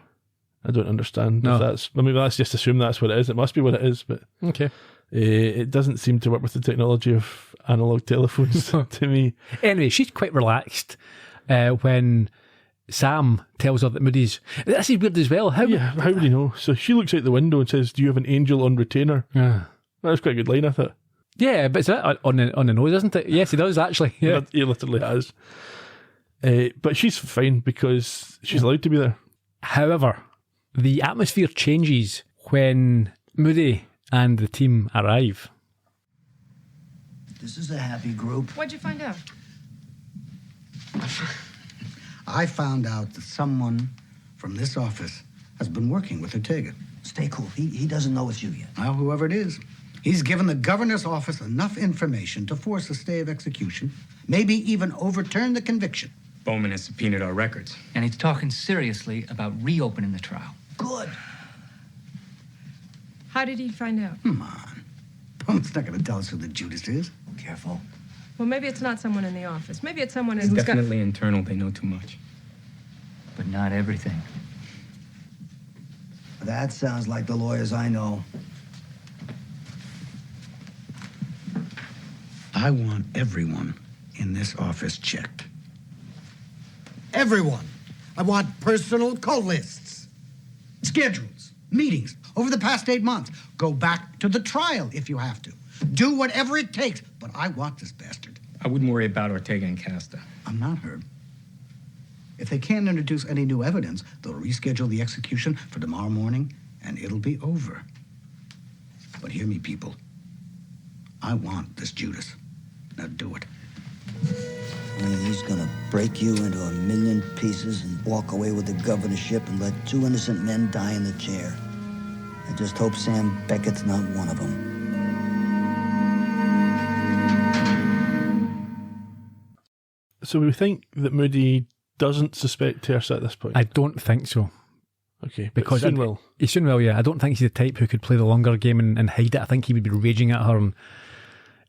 [SPEAKER 2] I don't understand
[SPEAKER 1] No.
[SPEAKER 2] if that's... I mean, let's just assume that's what it is. It must be what it is, but...
[SPEAKER 1] Okay.
[SPEAKER 2] It doesn't seem to work with the technology of analog telephones to me.
[SPEAKER 1] Anyway, she's quite relaxed when Sam tells her that Moody's... This is weird as well. How
[SPEAKER 2] would he know? So she looks out the window and says, "Do you have an angel on retainer?" That was quite a good line, I thought.
[SPEAKER 1] Yeah, but it's on the nose, isn't it? Yes, he does, actually. Yeah.
[SPEAKER 2] He literally has. But she's fine because she's allowed to be there.
[SPEAKER 1] However, the atmosphere changes when Moody and the team arrive.
[SPEAKER 4] This is a happy group.
[SPEAKER 7] What'd you find out?
[SPEAKER 4] I found out that someone from this office has been working with Ortega. Stay cool. He doesn't know it's you yet. Well, whoever it is, he's given the governor's office enough information to force a stay of execution, maybe even overturn the conviction.
[SPEAKER 3] Bowman has subpoenaed our records.
[SPEAKER 8] And he's talking seriously about reopening the trial.
[SPEAKER 4] Good.
[SPEAKER 7] How did he find out?
[SPEAKER 4] Come on. Bowman's not going to tell us who the Judas is. Careful.
[SPEAKER 7] Well, maybe it's not someone in the office. Maybe it's someone
[SPEAKER 3] It's
[SPEAKER 7] who's got...
[SPEAKER 3] definitely internal. They know too much.
[SPEAKER 8] But not everything.
[SPEAKER 4] That sounds like the lawyers I know. I want everyone in this office checked.
[SPEAKER 6] Everyone. I want personal call lists.
[SPEAKER 4] Schedules, meetings, over the past 8 months. Go back to the trial if you have to. Do whatever it takes, but I want this bastard.
[SPEAKER 3] I wouldn't worry about Ortega and Casta.
[SPEAKER 4] I'm not, Herb. If they can't introduce any new evidence, they'll reschedule the execution for tomorrow morning, and it'll be over. But hear me, people. I want this Judas. Now do it.
[SPEAKER 9] He's gonna break you into a million pieces and walk away with the governorship and let 2 innocent men die in the chair. I just hope Sam Beckett's not one of them.
[SPEAKER 2] So we think that Moody doesn't suspect Tersa at this point.
[SPEAKER 1] I don't think so.
[SPEAKER 2] Okay,
[SPEAKER 1] Because
[SPEAKER 2] soon will.
[SPEAKER 1] He soon will, yeah. I don't think he's the type who could play the longer game and hide it. I think he would be raging at her. And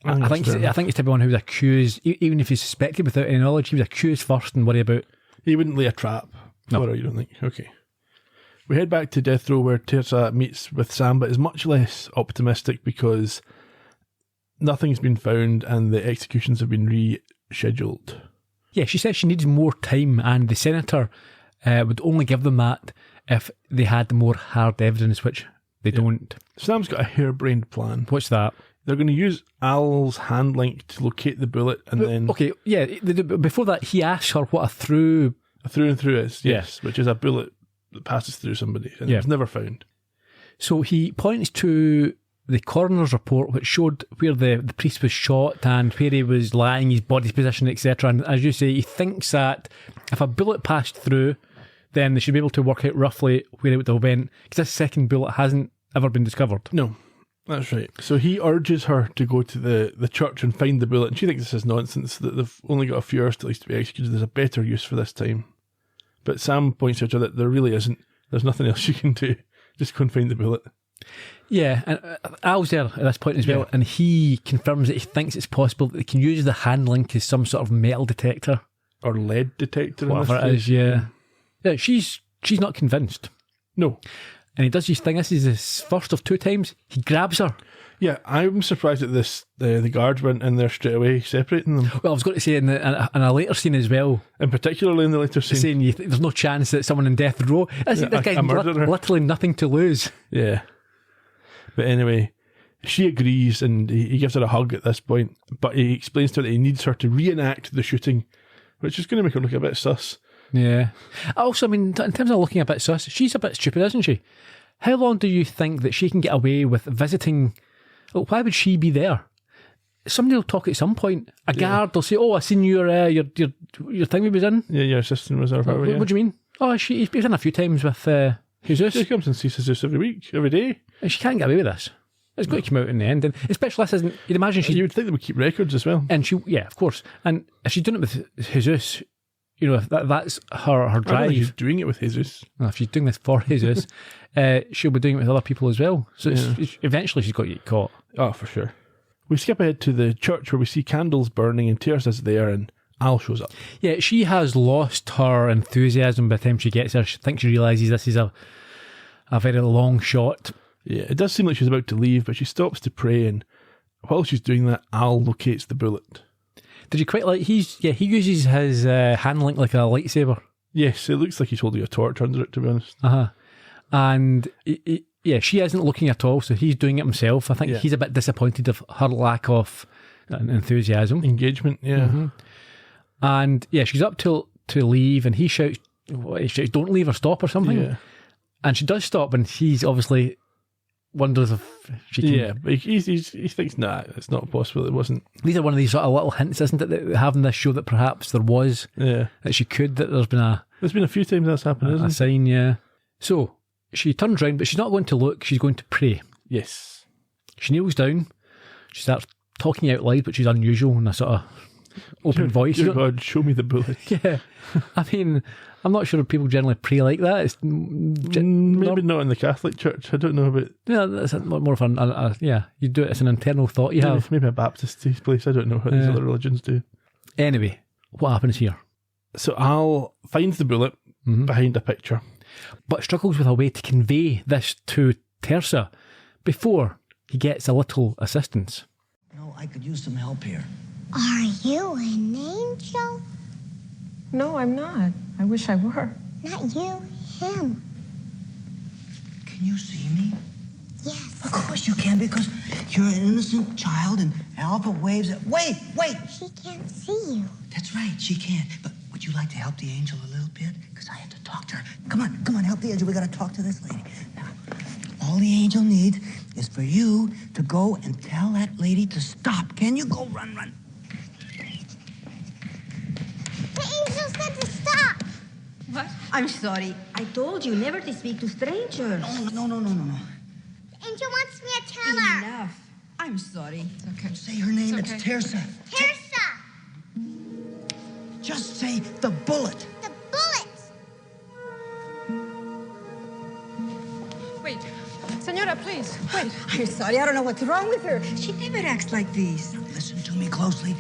[SPEAKER 1] I think he's the type of one who was accused, even if he's suspected without any knowledge, he was accused first and worry about...
[SPEAKER 2] He wouldn't lay a trap.
[SPEAKER 1] No.
[SPEAKER 2] You don't think? Okay. We head back to Death Row where Tersa meets with Sam, but is much less optimistic because nothing's been found and the executions have been rescheduled.
[SPEAKER 1] Yeah, she says she needs more time, and the senator would only give them that if they had more hard evidence, which they don't.
[SPEAKER 2] Sam's got a harebrained plan.
[SPEAKER 1] What's that?
[SPEAKER 2] They're going to use Al's hand link to locate the bullet and then...
[SPEAKER 1] Okay, yeah, before that, he asks her what a through...
[SPEAKER 2] A through and through is, yes, which is a bullet that passes through somebody, and it was never found.
[SPEAKER 1] So he points to the coroner's report, which showed where the priest was shot and where he was lying, his body's position, etc. And as you say, he thinks that if a bullet passed through, then they should be able to work out roughly where it would have went, because this second bullet hasn't ever been discovered.
[SPEAKER 2] No, that's right. So he urges her to go to the church and find the bullet, and she thinks this is nonsense, that they've only got a few hours till he's to be executed. There's a better use for this time. But Sam points out to her that there really isn't. There's nothing else you can do. Just go and find the bullet.
[SPEAKER 1] Yeah, and Al's there at this point as well, and he confirms that he thinks it's possible that they can use the hand link as some sort of metal detector.
[SPEAKER 2] Or lead detector.
[SPEAKER 1] Whatever it is, yeah. Yeah, she's not convinced.
[SPEAKER 2] No.
[SPEAKER 1] And he does his thing. This is his first of 2 times. He grabs her.
[SPEAKER 2] Yeah, I'm surprised that the guards weren't in there straight away separating them.
[SPEAKER 1] Well, I was going to say in a later scene as well.
[SPEAKER 2] And particularly in the later scene.
[SPEAKER 1] Saying there's no chance that someone in death row... This guy has literally nothing to lose.
[SPEAKER 2] Yeah. But anyway, she agrees and he gives her a hug at this point, but he explains to her that he needs her to reenact the shooting, which is going to make her look a bit sus.
[SPEAKER 1] Yeah. Also, I mean, in terms of looking a bit sus, she's a bit stupid, isn't she? How long do you think that she can get away with visiting... Well, why would she be there? Somebody will talk at some point. A guard will say, "Oh, I seen your thing we was in."
[SPEAKER 2] Yeah, your assistant was there.
[SPEAKER 1] What do you mean? Oh, he's been in a few times with Jesus.
[SPEAKER 2] She comes and sees Jesus every week, every day.
[SPEAKER 1] And she can't get away with this. It's going to come out in the end. And especially this isn't, you'd imagine she...
[SPEAKER 2] You would think they would keep records as well.
[SPEAKER 1] And of course. And if she's doing it with Jesus, you know, if that's her
[SPEAKER 2] I don't
[SPEAKER 1] drive.
[SPEAKER 2] think she's doing it with Jesus.
[SPEAKER 1] Well, if she's doing this for Jesus, she'll be doing it with other people as well. So eventually she's got to get caught.
[SPEAKER 2] Oh, for sure. We skip ahead to the church where we see candles burning and Teresa's there and Al shows up.
[SPEAKER 1] Yeah, she has lost her enthusiasm by the time she gets there. I think she realises this is a very long shot.
[SPEAKER 2] Yeah, it does seem like she's about to leave, but she stops to pray, and while she's doing that, Al locates the bullet.
[SPEAKER 1] Did you quite like, he uses his handling like a lightsaber.
[SPEAKER 2] Yes, it looks like he's holding a torch under it, to be honest.
[SPEAKER 1] And she isn't looking at all, so he's doing it himself. I think he's a bit disappointed of her lack of enthusiasm.
[SPEAKER 2] Engagement, yeah.
[SPEAKER 1] Mm-hmm. And she's up to leave, and he shouts, don't leave or stop or something.
[SPEAKER 2] Yeah.
[SPEAKER 1] And she does stop, and he's obviously wonders if she can...
[SPEAKER 2] Yeah, but he thinks, nah, it's not possible, it wasn't.
[SPEAKER 1] These are one of these sort of little hints, isn't it, that having this show that perhaps there was, that she could, that there's been
[SPEAKER 2] a few times that's happened, isn't
[SPEAKER 1] it? A sign, yeah. So, she turns round, but she's not going to look, she's going to pray.
[SPEAKER 2] Yes.
[SPEAKER 1] She kneels down, she starts talking out loud, which is unusual in a sort of open voice.
[SPEAKER 2] Dear God, show me the bullet.
[SPEAKER 1] Yeah. I mean, I'm not sure if people generally pray like that. It's
[SPEAKER 2] maybe not in the Catholic Church. I don't know about...
[SPEAKER 1] Yeah, that's more of you do it as an internal thought you have.
[SPEAKER 2] Maybe a Baptist place. I don't know what these other religions do.
[SPEAKER 1] Anyway, what happens here?
[SPEAKER 2] So Al finds the bullet behind a picture,
[SPEAKER 1] but struggles with a way to convey this to Teresa before he gets a little assistance.
[SPEAKER 4] No, I could use some help here.
[SPEAKER 10] Are you an angel?
[SPEAKER 7] No, I'm not. I wish I were.
[SPEAKER 10] Not you, him.
[SPEAKER 4] Can you see me?
[SPEAKER 10] Yes.
[SPEAKER 4] Of course you can, because you're an innocent child and Alpha waves at... Wait!
[SPEAKER 10] She can't see you.
[SPEAKER 4] That's right, she can't. But would you like to help the angel a little bit? Because I have to talk to her. Come on, help the angel. We got to talk to this lady. Now, all the angel needs is for you to go and tell that lady to stop. Can you go? Run.
[SPEAKER 10] The angel said to stop.
[SPEAKER 7] What?
[SPEAKER 11] I'm sorry. I told you never to speak to strangers.
[SPEAKER 4] No.
[SPEAKER 10] The angel wants me to tell her.
[SPEAKER 11] Enough. I'm sorry.
[SPEAKER 7] It's okay.
[SPEAKER 4] Say her name.
[SPEAKER 7] It's okay.
[SPEAKER 4] It's Teresa.
[SPEAKER 10] Teresa.
[SPEAKER 4] Just say the bullet.
[SPEAKER 10] The bullet.
[SPEAKER 7] Wait. Senora, please, wait.
[SPEAKER 11] I'm sorry. I don't know what's wrong with her. She never acts like this.
[SPEAKER 4] Now listen to me closely.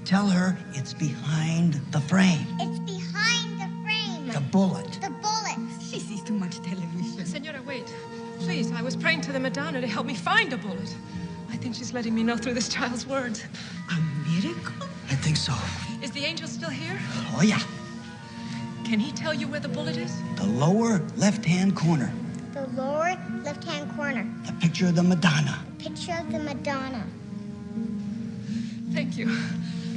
[SPEAKER 4] Tell her it's behind the frame.
[SPEAKER 10] It's behind the frame.
[SPEAKER 4] The bullet.
[SPEAKER 10] The bullet.
[SPEAKER 11] She sees too much television.
[SPEAKER 7] Senora, wait. Please, I was praying to the Madonna to help me find a bullet. I think she's letting me know through this child's words.
[SPEAKER 11] A miracle?
[SPEAKER 4] I think so.
[SPEAKER 7] Is the angel still here?
[SPEAKER 4] Oh, yeah.
[SPEAKER 7] Can he tell you where the bullet is?
[SPEAKER 4] The lower left-hand corner.
[SPEAKER 10] The lower left-hand corner.
[SPEAKER 4] The picture of the Madonna.
[SPEAKER 10] Picture of the Madonna.
[SPEAKER 7] Thank you.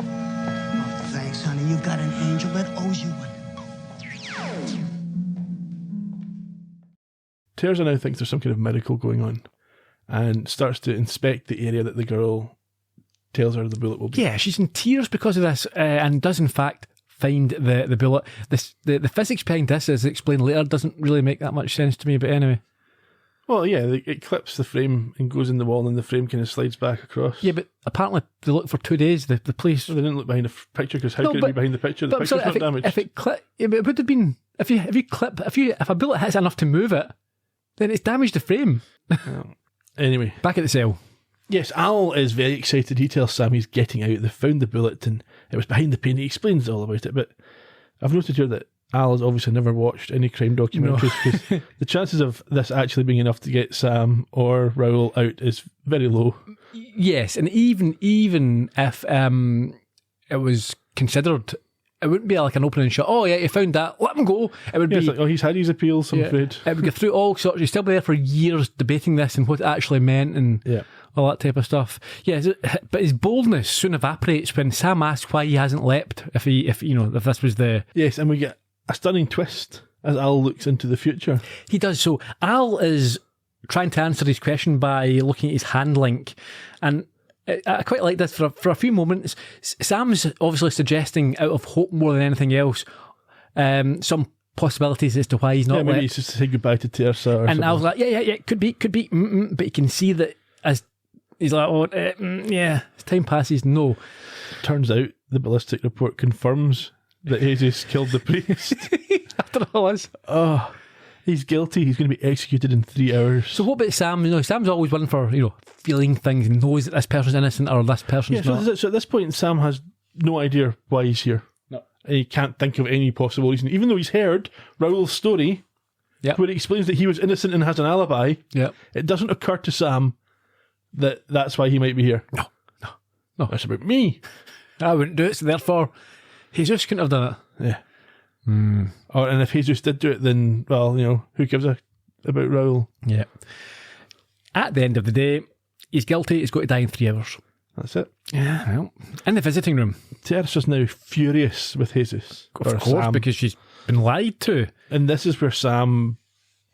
[SPEAKER 4] Oh, thanks, honey. You've got an angel that owes you one.
[SPEAKER 2] Teresa now thinks there's some kind of miracle going on and starts to inspect the area that the girl tells her the bullet will be.
[SPEAKER 1] Yeah, she's in tears because of this and does in fact find the bullet. The physics behind this, as explained later, doesn't really make that much sense to me, but anyway.
[SPEAKER 2] Well, yeah, it clips the frame and goes in the wall and the frame kind of slides back across.
[SPEAKER 1] Yeah, but apparently they looked for 2 days, the police...
[SPEAKER 2] Well, they didn't look behind the picture because how could it be behind the picture? The picture's not damaged.
[SPEAKER 1] If it would have been... If a bullet hits enough to move it, then it's damaged the frame.
[SPEAKER 2] Anyway.
[SPEAKER 1] Back at the cell.
[SPEAKER 2] Yes, Al is very excited. He tells Sam he's getting out. They found the bullet and it was behind the paint. He explains all about it, but I've noted here that Al has obviously never watched any crime documentaries because the chances of this actually being enough to get Sam or Raoul out is very low.
[SPEAKER 1] Yes, and even if it was considered, it wouldn't be like an opening shot. Oh yeah, you found that, let him go. It would be
[SPEAKER 2] like, he's had his appeals, I'm afraid.
[SPEAKER 1] It would go through all sorts. You'd still be there for years debating this and what it actually meant and all that type of stuff. Yeah, but his boldness soon evaporates when Sam asks why he hasn't leapt. If this was the...
[SPEAKER 2] Yes, and we get a stunning twist as Al looks into the future.
[SPEAKER 1] He does. So Al is trying to answer his question by looking at his hand link, and I quite like this for a few moments. Sam's obviously suggesting, out of hope more than anything else, some possibilities as to why he's not
[SPEAKER 2] maybe
[SPEAKER 1] let.
[SPEAKER 2] he's just to say goodbye to Tirsa or
[SPEAKER 1] And
[SPEAKER 2] something.
[SPEAKER 1] I was like, yeah, could be, but you can see that as he's like, as time passes, no.
[SPEAKER 2] Turns out the ballistic report confirms that Jesus killed the priest.
[SPEAKER 1] After all this.
[SPEAKER 2] Oh, he's guilty. He's going to be executed in 3 hours.
[SPEAKER 1] So what about Sam? Sam's always one for, feeling things and knows that this person's innocent or this person's not.
[SPEAKER 2] So at this point, Sam has no idea why he's here.
[SPEAKER 1] No.
[SPEAKER 2] And he can't think of any possible reason. Even though he's heard Raoul's story, where he explains that he was innocent and has an alibi, it doesn't occur to Sam that that's why he might be here.
[SPEAKER 1] No.
[SPEAKER 2] That's about me.
[SPEAKER 1] I wouldn't do it, so therefore, Jesus couldn't have done it.
[SPEAKER 2] Yeah. And if Jesus did do it, then, well, who gives a about Raoul?
[SPEAKER 1] Yeah. At the end of the day, he's guilty. He's got to die in 3 hours.
[SPEAKER 2] That's it.
[SPEAKER 1] Yeah, well, in the visiting room.
[SPEAKER 2] Tirsa's now furious with Jesus.
[SPEAKER 1] Of course,
[SPEAKER 2] Sam.
[SPEAKER 1] because she's been lied to.
[SPEAKER 2] And this is where Sam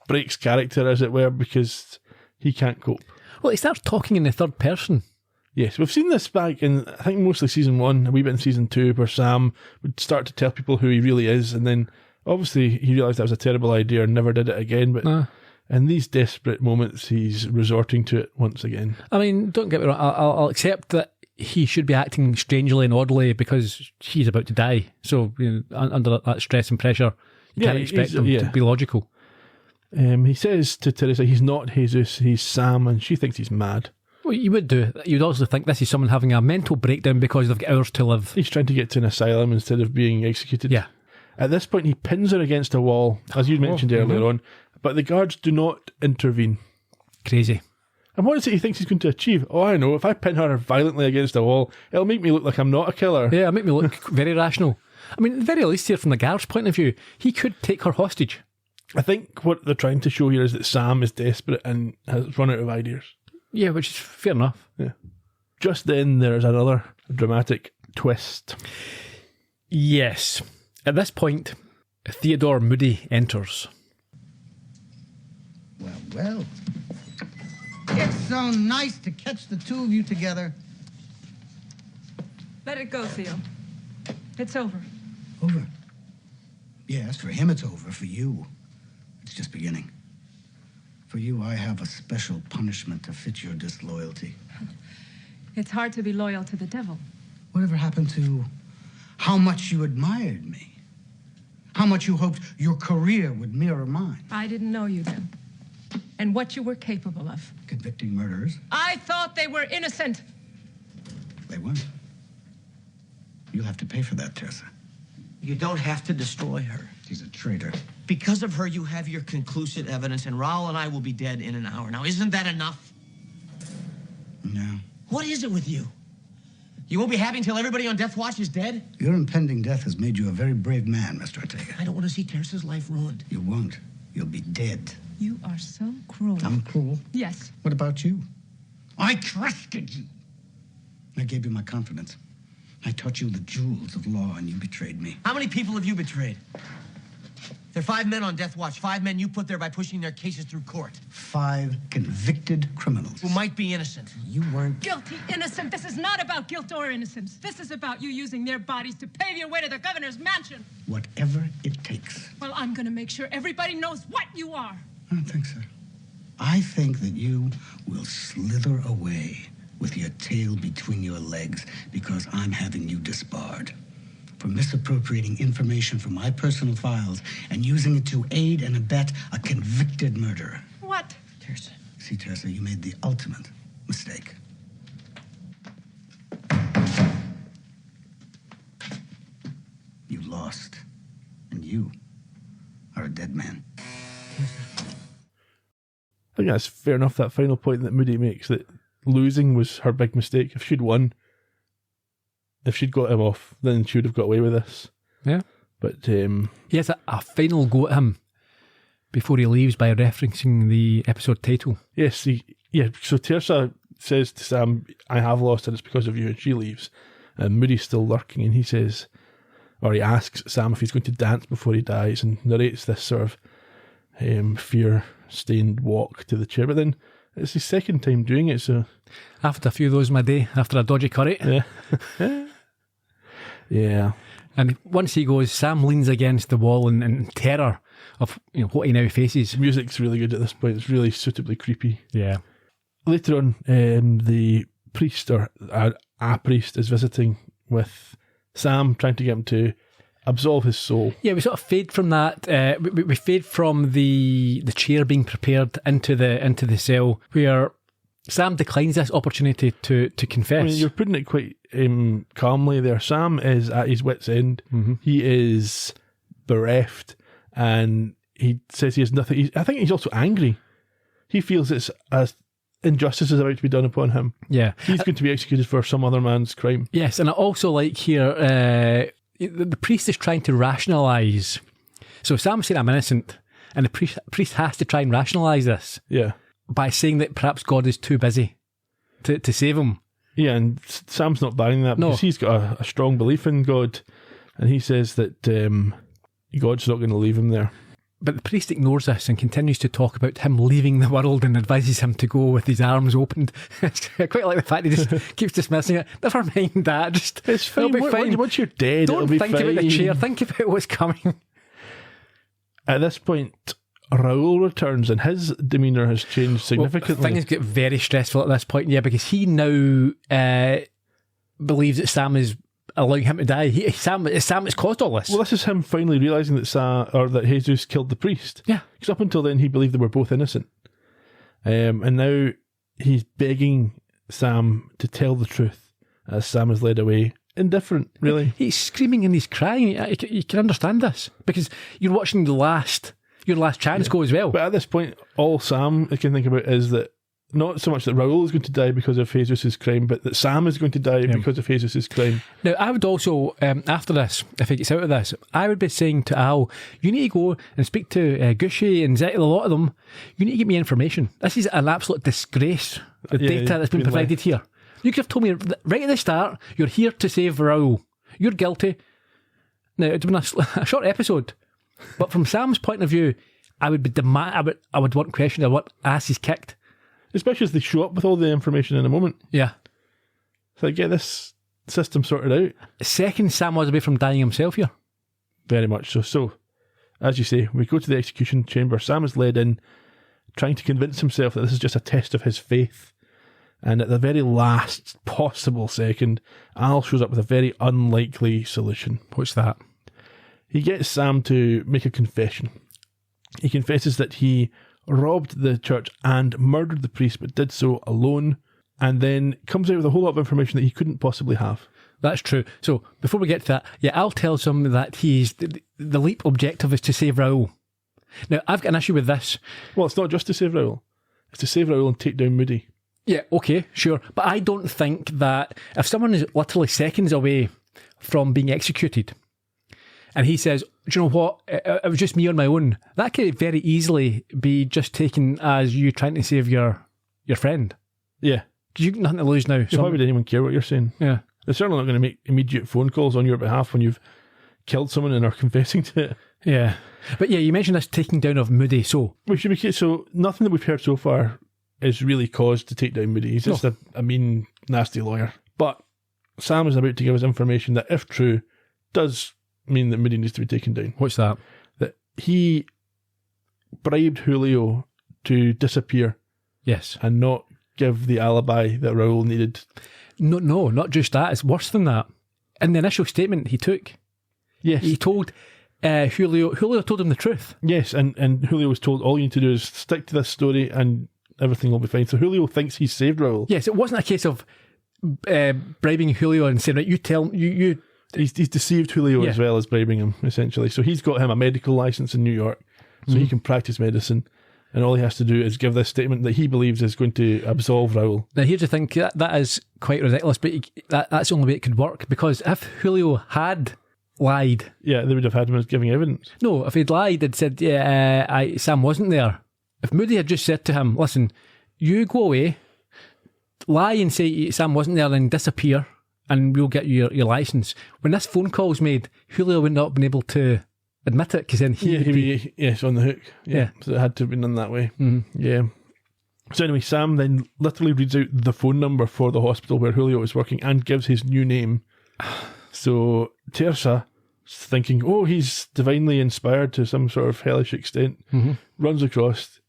[SPEAKER 2] breaks character, as it were, because he can't cope.
[SPEAKER 1] Well, he starts talking in the third person.
[SPEAKER 2] Yes, we've seen this back in, I think, mostly season 1, a wee bit in season 2, where Sam would start to tell people who he really is, and then obviously he realised that was a terrible idea and never did it again, but in these desperate moments he's resorting to it once again.
[SPEAKER 1] I mean, don't get me wrong, I'll accept that he should be acting strangely and oddly because he's about to die, so under that stress and pressure you can't expect him to be logical.
[SPEAKER 2] He says to Teresa he's not Jesus, he's Sam, and she thinks he's mad.
[SPEAKER 1] Well, you would do. You'd also think this is someone having a mental breakdown because they've got hours to live.
[SPEAKER 2] He's trying to get to an asylum instead of being executed.
[SPEAKER 1] Yeah.
[SPEAKER 2] At this point, he pins her against a wall, as you mentioned earlier on, but the guards do not intervene.
[SPEAKER 1] Crazy.
[SPEAKER 2] And what is it he thinks he's going to achieve? Oh, I know, if I pin her violently against a wall, it'll make me look like I'm not a killer.
[SPEAKER 1] Yeah, it'll make me look very rational. I mean, at the very least here, from the guard's point of view, he could take her hostage.
[SPEAKER 2] I think what they're trying to show here is that Sam is desperate and has run out of ideas.
[SPEAKER 1] Yeah, which is fair enough.
[SPEAKER 2] Yeah. Just then, there's another dramatic twist.
[SPEAKER 1] Yes. At this point, Theodore Moody enters.
[SPEAKER 4] Well. It's so nice to catch the two of you together.
[SPEAKER 7] Let it go, Theo. It's over.
[SPEAKER 4] Over? Yes, for him it's over. For you, it's just beginning. For you, I have a special punishment to fit your disloyalty.
[SPEAKER 7] It's hard to be loyal to the devil.
[SPEAKER 4] Whatever happened to how much you admired me? How much you hoped your career would mirror mine?
[SPEAKER 7] I didn't know you then. And what you were capable of.
[SPEAKER 4] Convicting murderers?
[SPEAKER 7] I thought they were innocent.
[SPEAKER 4] They weren't. You'll have to pay for that, Tessa.
[SPEAKER 5] You don't have to destroy her.
[SPEAKER 4] She's a traitor.
[SPEAKER 5] Because of her, you have your conclusive evidence, and Raoul and I will be dead in an hour. Now, isn't that enough?
[SPEAKER 4] No.
[SPEAKER 5] What is it with you? You won't be happy until everybody on Death Watch is dead?
[SPEAKER 4] Your impending death has made you a very brave man, Mr. Ortega.
[SPEAKER 5] I don't want to see Teresa's life ruined.
[SPEAKER 4] You won't. You'll be dead.
[SPEAKER 7] You are so cruel.
[SPEAKER 4] I'm cruel?
[SPEAKER 7] Yes.
[SPEAKER 4] What about you? I trusted you. I gave you my confidence. I taught you the jewels of law, and you betrayed me.
[SPEAKER 5] How many people have you betrayed? There are 5 men on Death Watch. 5 men you put there by pushing their cases through court.
[SPEAKER 4] 5 convicted criminals.
[SPEAKER 5] Who might be innocent.
[SPEAKER 4] You weren't.
[SPEAKER 7] Guilty, innocent. This is not about guilt or innocence. This is about you using their bodies to pave your way to the governor's mansion.
[SPEAKER 4] Whatever it takes.
[SPEAKER 7] Well, I'm going to make sure everybody knows what you are.
[SPEAKER 4] I don't think so. I think that you will slither away with your tail between your legs because I'm having you disbarred for misappropriating information from my personal files and using it to aid and abet a convicted murderer.
[SPEAKER 7] What?
[SPEAKER 5] Teresa.
[SPEAKER 4] See, Teresa, you made the ultimate mistake. You lost, and you are a dead man.
[SPEAKER 2] I think that's fair enough, that final point that Moody makes, that losing was her big mistake. If she'd won, if she'd got him off, then she would have got away with this.
[SPEAKER 1] Yeah.
[SPEAKER 2] But
[SPEAKER 1] he has a final go at him before he leaves by referencing the episode title.
[SPEAKER 2] Yes, so Tirsa says to Sam, I have lost and it's because of you, and she leaves. And Moody's still lurking, and he says, or he asks Sam if he's going to dance before he dies, and narrates this sort of fear-stained walk to the chair. But then it's his second time doing it, so... After
[SPEAKER 1] a few of those in my day, after a dodgy curry.
[SPEAKER 2] Yeah. Yeah.
[SPEAKER 1] And once he goes, Sam leans against the wall in terror of what he now faces.
[SPEAKER 2] The music's really good at this point. It's really suitably creepy.
[SPEAKER 1] Yeah.
[SPEAKER 2] Later on, the priest, or a priest, is visiting with Sam, trying to get him to absolve his soul.
[SPEAKER 1] Yeah, we sort of fade from that. We fade from the chair being prepared into the cell, where Sam declines this opportunity to confess.
[SPEAKER 2] I mean, you're putting it quite calmly there. Sam is at his wit's end.
[SPEAKER 1] Mm-hmm.
[SPEAKER 2] He is bereft, and he says he has nothing. I think he's also angry. He feels it's injustice is about to be done upon him.
[SPEAKER 1] Yeah.
[SPEAKER 2] He's going to be executed for some other man's crime.
[SPEAKER 1] Yes, and I also like here, the priest is trying to rationalise. So Sam's saying, I'm innocent, and the priest has to try and rationalise this.
[SPEAKER 2] Yeah.
[SPEAKER 1] By saying that perhaps God is too busy to save him.
[SPEAKER 2] Yeah, and Sam's not buying that because he's got a strong belief in God, and he says that God's not going to leave him there.
[SPEAKER 1] But the priest ignores this and continues to talk about him leaving the world and advises him to go with his arms opened. I quite like the fact he just keeps dismissing it. Never mind that. Just
[SPEAKER 2] it's fine.
[SPEAKER 1] It'll be fine.
[SPEAKER 2] Once you're dead,
[SPEAKER 1] don't
[SPEAKER 2] it'll be
[SPEAKER 1] think
[SPEAKER 2] fine.
[SPEAKER 1] about the chair. Think about what's coming.
[SPEAKER 2] At this point, Raoul returns and his demeanour has changed significantly.
[SPEAKER 1] Things get very stressful at this point, yeah, because he now believes that Sam is allowing him to die. Sam has caused all this.
[SPEAKER 2] Well, this is him finally realising that Jesus killed the priest.
[SPEAKER 1] Yeah.
[SPEAKER 2] Because up until then he believed they were both innocent. And now he's begging Sam to tell the truth as Sam is led away. Indifferent, really.
[SPEAKER 1] He's screaming and he's crying. You can understand this because you're watching your last chance go as well.
[SPEAKER 2] But at this point, all Sam can think about is that not so much that Raoul is going to die because of Jesus' crime, but that Sam is going to die because of Jesus' crime.
[SPEAKER 1] Now, I would also, after this, if he gets out of this, I would be saying to Al, you need to go and speak to Gushy and Zettel, a lot of them. You need to get me information. This is an absolute disgrace, the data that's been provided here. You could have told me right at the start, you're here to save Raoul. You're guilty. Now, it'd been a short episode, but from Sam's point of view, I would want questions. I want asses kicked.
[SPEAKER 2] Especially as they show up with all the information in a moment.
[SPEAKER 1] Yeah.
[SPEAKER 2] So get this system sorted out.
[SPEAKER 1] Second, Sam was away from dying himself here.
[SPEAKER 2] Very much so. So, as you say, we go to the execution chamber. Sam is led in, trying to convince himself that this is just a test of his faith. And at the very last possible second, Al shows up with a very unlikely solution.
[SPEAKER 1] What's that?
[SPEAKER 2] He gets Sam to make a confession. He confesses that he robbed the church and murdered the priest, but did so alone, and then comes out with a whole lot of information that he couldn't possibly have.
[SPEAKER 1] That's true. So, before we get to that, Al tells him that the leap objective is to save Raoul. Now, I've got an issue with this.
[SPEAKER 2] Well, it's not just to save Raoul. It's to save Raoul and take down Moody.
[SPEAKER 1] Yeah, okay, sure. But I don't think that if someone is literally seconds away from being executed, and he says, do you know what, it was just me on my own, that could very easily be just taken as you trying to save your friend.
[SPEAKER 2] Yeah.
[SPEAKER 1] Because you've nothing to lose now.
[SPEAKER 2] Why would anyone care what you're saying?
[SPEAKER 1] Yeah.
[SPEAKER 2] They're certainly not going to make immediate phone calls on your behalf when you've killed someone and are confessing to it.
[SPEAKER 1] Yeah. But yeah, you mentioned this taking down of Moody, so...
[SPEAKER 2] So nothing that we've heard so far is really cause to take down Moody. He's just a mean, nasty lawyer. But Sam is about to give us information that, if true, does mean that Moody needs to be taken down.
[SPEAKER 1] What's that?
[SPEAKER 2] That he bribed Julio to disappear.
[SPEAKER 1] Yes.
[SPEAKER 2] And not give the alibi that Raoul needed.
[SPEAKER 1] No, not just that. It's worse than that. In the initial statement he took,
[SPEAKER 2] yes,
[SPEAKER 1] he told Julio told him the truth.
[SPEAKER 2] Yes, and Julio was told, all you need to do is stick to this story and everything will be fine. So Julio thinks he saved Raoul.
[SPEAKER 1] Yes, it wasn't a case of bribing Julio and saying, right, you tell you.
[SPEAKER 2] He's deceived Julio as well as bribing him, essentially. So he's got him a medical license in New York, so he can practice medicine, and all he has to do is give this statement that he believes is going to absolve Raoul.
[SPEAKER 1] Now here's the thing, that is quite ridiculous, but that's the only way it could work, because if Julio had lied...
[SPEAKER 2] Yeah, they would have had him as giving evidence.
[SPEAKER 1] No, if he'd lied and said, Sam wasn't there, if Moody had just said to him, listen, you go away, lie and say Sam wasn't there, then disappear, and we'll get you your license. When this phone call's made, Julio would not have been able to admit it, because then he'd be
[SPEAKER 2] on the hook.
[SPEAKER 1] Yeah.
[SPEAKER 2] So it had to have been done that way.
[SPEAKER 1] Mm-hmm.
[SPEAKER 2] Yeah. So anyway, Sam then literally reads out the phone number for the hospital where Julio is working and gives his new name. So Teresa thinking, oh, he's divinely inspired to some sort of hellish extent, runs across,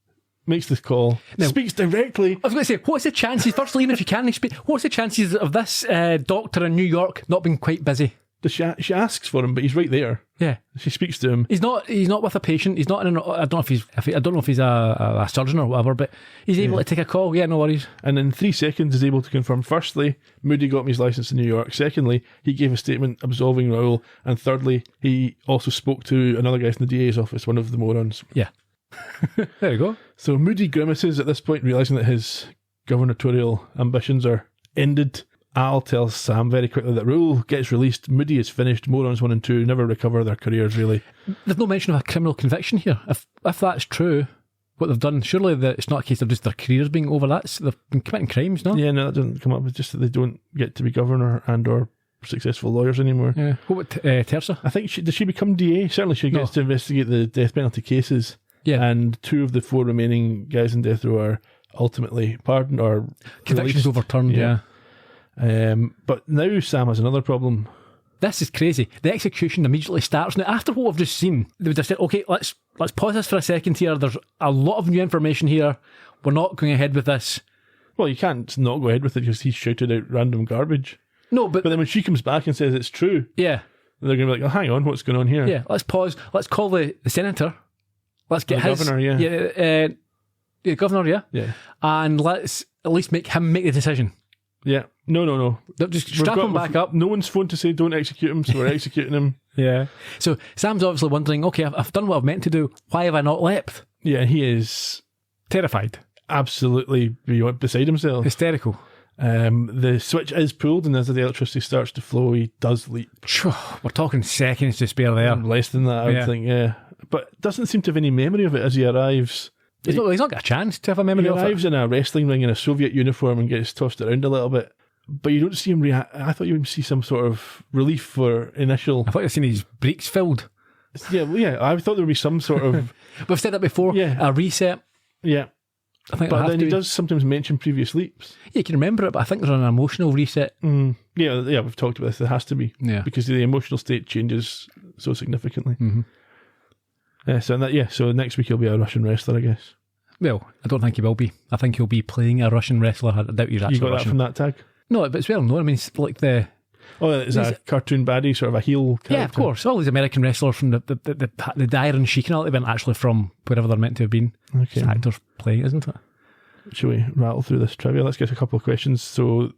[SPEAKER 2] makes this call, speaks directly.
[SPEAKER 1] I was going to say, what's the chances, firstly, even if you can speak, what's the chances of this doctor in New York not being quite busy?
[SPEAKER 2] She asks for him, but he's right there.
[SPEAKER 1] Yeah,
[SPEAKER 2] she speaks to him.
[SPEAKER 1] He's not with a patient. He's not in. I don't know if he's a surgeon or whatever, but he's able to take a call. Yeah, no worries.
[SPEAKER 2] And in 3 seconds, is able to confirm. Firstly, Moody got me his license in New York. Secondly, he gave a statement absolving Raoul. And thirdly, he also spoke to another guy from the DA's office, one of the morons.
[SPEAKER 1] Yeah. There you go.
[SPEAKER 2] So Moody grimaces at this point, realising that his gubernatorial ambitions are ended. Al tells Sam very quickly that Raoul gets released, Moody is finished, Morons 1 and 2 never recover their careers, really.
[SPEAKER 1] There's no mention of a criminal conviction here. If that's true, what they've done, surely it's not a case of just their careers being over. They've been committing crimes, no?
[SPEAKER 2] Yeah, no, that doesn't come up. It's just that they don't get to be governor and or successful lawyers anymore.
[SPEAKER 1] Yeah. What about Terza?
[SPEAKER 2] I think, does she become DA? Certainly she gets to investigate the death penalty cases.
[SPEAKER 1] Yeah.
[SPEAKER 2] And 2 of the 4 remaining guys in death row are ultimately pardoned or
[SPEAKER 1] convictions
[SPEAKER 2] released.
[SPEAKER 1] Overturned, yeah.
[SPEAKER 2] But now Sam has another problem.
[SPEAKER 1] This is crazy. The execution immediately starts. Now, after what we've just seen, they would have said, okay, let's pause this for a second here. There's a lot of new information here. We're not going ahead with this.
[SPEAKER 2] Well, you can't not go ahead with it because he shouted out random garbage.
[SPEAKER 1] No, but
[SPEAKER 2] then when she comes back and says it's true,
[SPEAKER 1] yeah,
[SPEAKER 2] they're going to be like, oh, hang on, what's going on here?
[SPEAKER 1] Yeah, let's pause. Let's call the senator. Let's get his
[SPEAKER 2] governor, yeah.
[SPEAKER 1] Yeah, governor, yeah.
[SPEAKER 2] Yeah.
[SPEAKER 1] And let's at least make him make the decision.
[SPEAKER 2] Yeah. No.
[SPEAKER 1] Just strap him back up.
[SPEAKER 2] No one's phoned to say don't execute him, so we're executing him.
[SPEAKER 1] Yeah. So Sam's obviously wondering, okay, I've done what I've meant to do. Why have I not leapt?
[SPEAKER 2] Yeah, he is
[SPEAKER 1] terrified.
[SPEAKER 2] Absolutely beside himself.
[SPEAKER 1] Hysterical.
[SPEAKER 2] The switch is pulled, and as the electricity starts to flow, he does leap.
[SPEAKER 1] We're talking seconds to spare there.
[SPEAKER 2] Less than that, I would think, yeah. But doesn't seem to have any memory of it as he arrives.
[SPEAKER 1] He's not got a chance to have a memory of it.
[SPEAKER 2] He arrives in a wrestling ring in a Soviet uniform and gets tossed around a little bit. But you don't see him react. I thought you would see some sort of relief for initial.
[SPEAKER 1] I thought you'd seen his breeks filled.
[SPEAKER 2] Yeah. I thought there would be some sort of.
[SPEAKER 1] We've said that before.
[SPEAKER 2] Yeah.
[SPEAKER 1] A reset.
[SPEAKER 2] Yeah.
[SPEAKER 1] I think
[SPEAKER 2] but then he does sometimes mention previous leaps.
[SPEAKER 1] Yeah, you can remember it, but I think there's an emotional reset.
[SPEAKER 2] Yeah, we've talked about this. There has to be.
[SPEAKER 1] Yeah.
[SPEAKER 2] Because the emotional state changes so significantly.
[SPEAKER 1] Mm-hmm.
[SPEAKER 2] So next week he'll be a Russian wrestler, I guess.
[SPEAKER 1] Well, I don't think he will be. I think he'll be playing a Russian wrestler. I doubt he's actually
[SPEAKER 2] You got
[SPEAKER 1] Russian.
[SPEAKER 2] that from that tag?
[SPEAKER 1] No, but it's well known. I mean, it's like the...
[SPEAKER 2] Oh, it's a cartoon baddie, sort of a heel character.
[SPEAKER 1] Yeah, of course. All these American wrestlers from the Iron Sheik and all, they've been actually from wherever they're meant to have been.
[SPEAKER 2] Okay.
[SPEAKER 1] It's actors playing, isn't it?
[SPEAKER 2] Shall we rattle through this trivia? Let's get a couple of questions. So,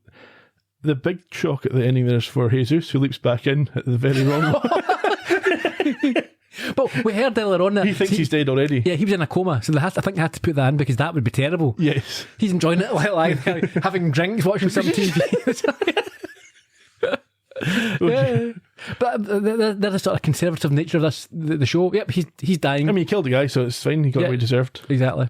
[SPEAKER 2] the big shock at the ending there is for Jesus, who leaps back in at the very wrong moment.
[SPEAKER 1] But we heard earlier on that
[SPEAKER 2] he thinks he's dead already.
[SPEAKER 1] Yeah, he was in a coma, so I think they had to put that in because that would be terrible.
[SPEAKER 2] Yes.
[SPEAKER 1] He's enjoying it like having drinks, watching some TV. Yeah. But the sort of conservative nature of the show. Yep, he's dying.
[SPEAKER 2] I mean, he killed a guy, so it's fine. He got what he deserved.
[SPEAKER 1] Exactly.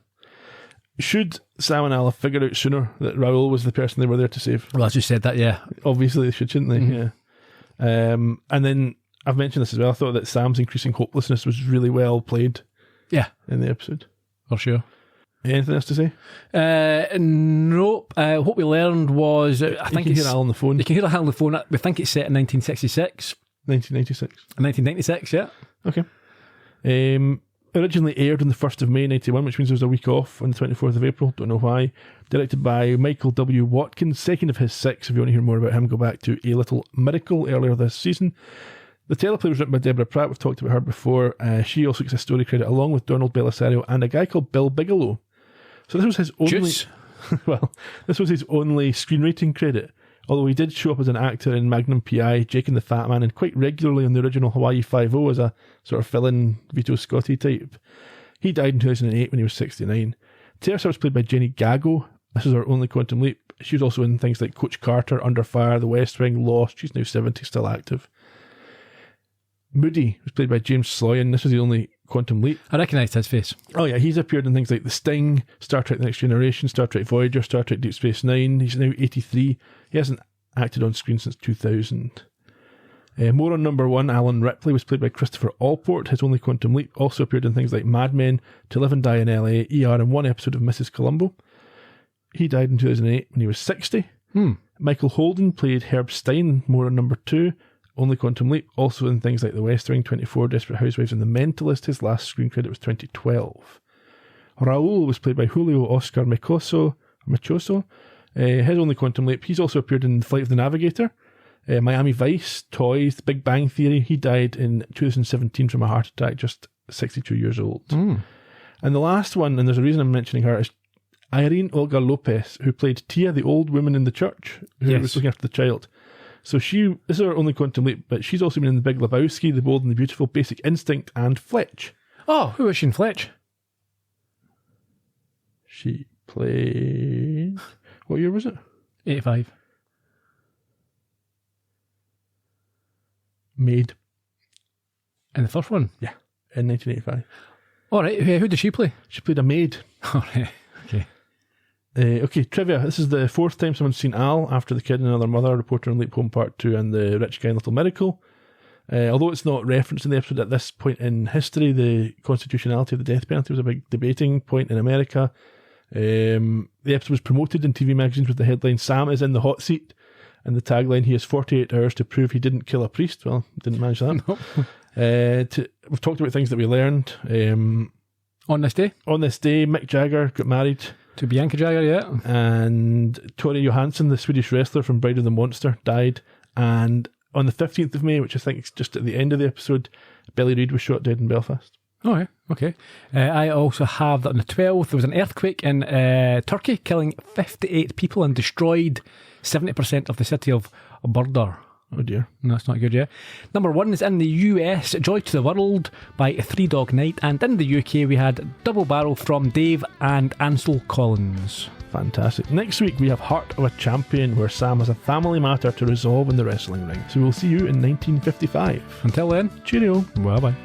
[SPEAKER 2] Should Sam and Al have figured out sooner that Raoul was the person they were there to save?
[SPEAKER 1] Well, I just said that, yeah.
[SPEAKER 2] Obviously they should, shouldn't they? Mm-hmm. Yeah. And then I've mentioned this as well. I thought that Sam's increasing hopelessness was really well played.
[SPEAKER 1] Yeah.
[SPEAKER 2] In the episode.
[SPEAKER 1] For sure.
[SPEAKER 2] Anything else to say?
[SPEAKER 1] Nope. What we learned was... I think
[SPEAKER 2] you can hear Al on the phone.
[SPEAKER 1] You can hear Al on the phone. We think it's set in 1966.
[SPEAKER 2] 1996.
[SPEAKER 1] 1996, yeah.
[SPEAKER 2] Okay. Originally aired on the 1st of May 91, which means there was a week off on the 24th of April. Don't know why. Directed by Michael W. Watkins, second of his 6. If you want to hear more about him, go back to A Little Miracle earlier this season. The teleplay was written by Deborah Pratt. We've talked about her before. She also gets a story credit along with Donald Belisario and a guy called Bill Bigelow. So this was his only... this was his only screenwriting credit. Although he did show up as an actor in Magnum P.I., Jake and the Fat Man, and quite regularly on the original Hawaii Five-0 as a sort of fill-in Vito Scotti type. He died in 2008 when he was 69. Teresa was played by Jenny Gago. This is her only Quantum Leap. She was also in things like Coach Carter, Under Fire, The West Wing, Lost. She's now 70, still active. Moody was played by James Sloyan. This was the only Quantum Leap.
[SPEAKER 1] I recognised his face.
[SPEAKER 2] Oh yeah, he's appeared in things like The Sting, Star Trek The Next Generation, Star Trek Voyager, Star Trek Deep Space Nine. He's now 83. He hasn't acted on screen since 2000. More on number 1, Alan Ripley was played by Christopher Allport. His only Quantum Leap. Also appeared in things like Mad Men, To Live and Die in LA, ER, and one episode of Mrs. Columbo. He died in 2008 when he was 60. Michael Holden played Herb Stein, more on number 2. Only Quantum Leap, also in things like The West Wing, 24, Desperate Housewives, and The Mentalist. His last screen credit was 2012. Raul was played by Julio Oscar Machoso. His only Quantum Leap. He's also appeared in Flight of the Navigator, Miami Vice, Toys, The Big Bang Theory. He died in 2017 from a heart attack, just 62 years old. And the last one, and there's a reason I'm mentioning her, is Irene Olga Lopez, who played Tia, the old woman in the church, who was looking after the child. So this is her only Quantum Leap, but she's also been in The Big Lebowski, The Bold and the Beautiful, Basic Instinct, and Fletch.
[SPEAKER 1] Oh, who was she in Fletch?
[SPEAKER 2] She played... What year was it?
[SPEAKER 1] 85.
[SPEAKER 2] Maid.
[SPEAKER 1] In the first one?
[SPEAKER 2] Yeah, in 1985.
[SPEAKER 1] All right, who did she play?
[SPEAKER 2] She played a maid.
[SPEAKER 1] All right, okay.
[SPEAKER 2] Okay, trivia. This is the fourth time someone's seen Al after The Kid and Another Mother, Reporter on Leap Home Part 2, and The Rich Guy and Little Miracle. Although it's not referenced in the episode at this point in history, the constitutionality of the death penalty was a big debating point in America. The episode was promoted in TV magazines with the headline, "Sam is in the hot seat," and the tagline, "He has 48 hours to prove he didn't kill a priest." Well, didn't manage that.
[SPEAKER 1] Nope.
[SPEAKER 2] We've talked about things that we learned.
[SPEAKER 1] On this day,
[SPEAKER 2] Mick Jagger got married
[SPEAKER 1] to Bianca Jagger, yeah.
[SPEAKER 2] And Tori Johansson, the Swedish wrestler from Bride of the Monster, died. And on the 15th of May, which I think is just at the end of the episode, Billy Reid was shot dead in Belfast.
[SPEAKER 1] Oh, yeah, okay. I also have that on the 12th, there was an earthquake in Turkey, killing 58 people and destroyed 70% of the city of Burdur.
[SPEAKER 2] Oh dear.
[SPEAKER 1] No, that's not good, yeah. Number 1 is in the US, Joy to the World by Three Dog Night. And in the UK, we had Double Barrel from Dave and Ansel Collins.
[SPEAKER 2] Fantastic. Next week, we have Heart of a Champion, where Sam has a family matter to resolve in the wrestling ring. So we'll see you in 1955.
[SPEAKER 1] Until then,
[SPEAKER 2] cheerio.
[SPEAKER 1] Bye-bye.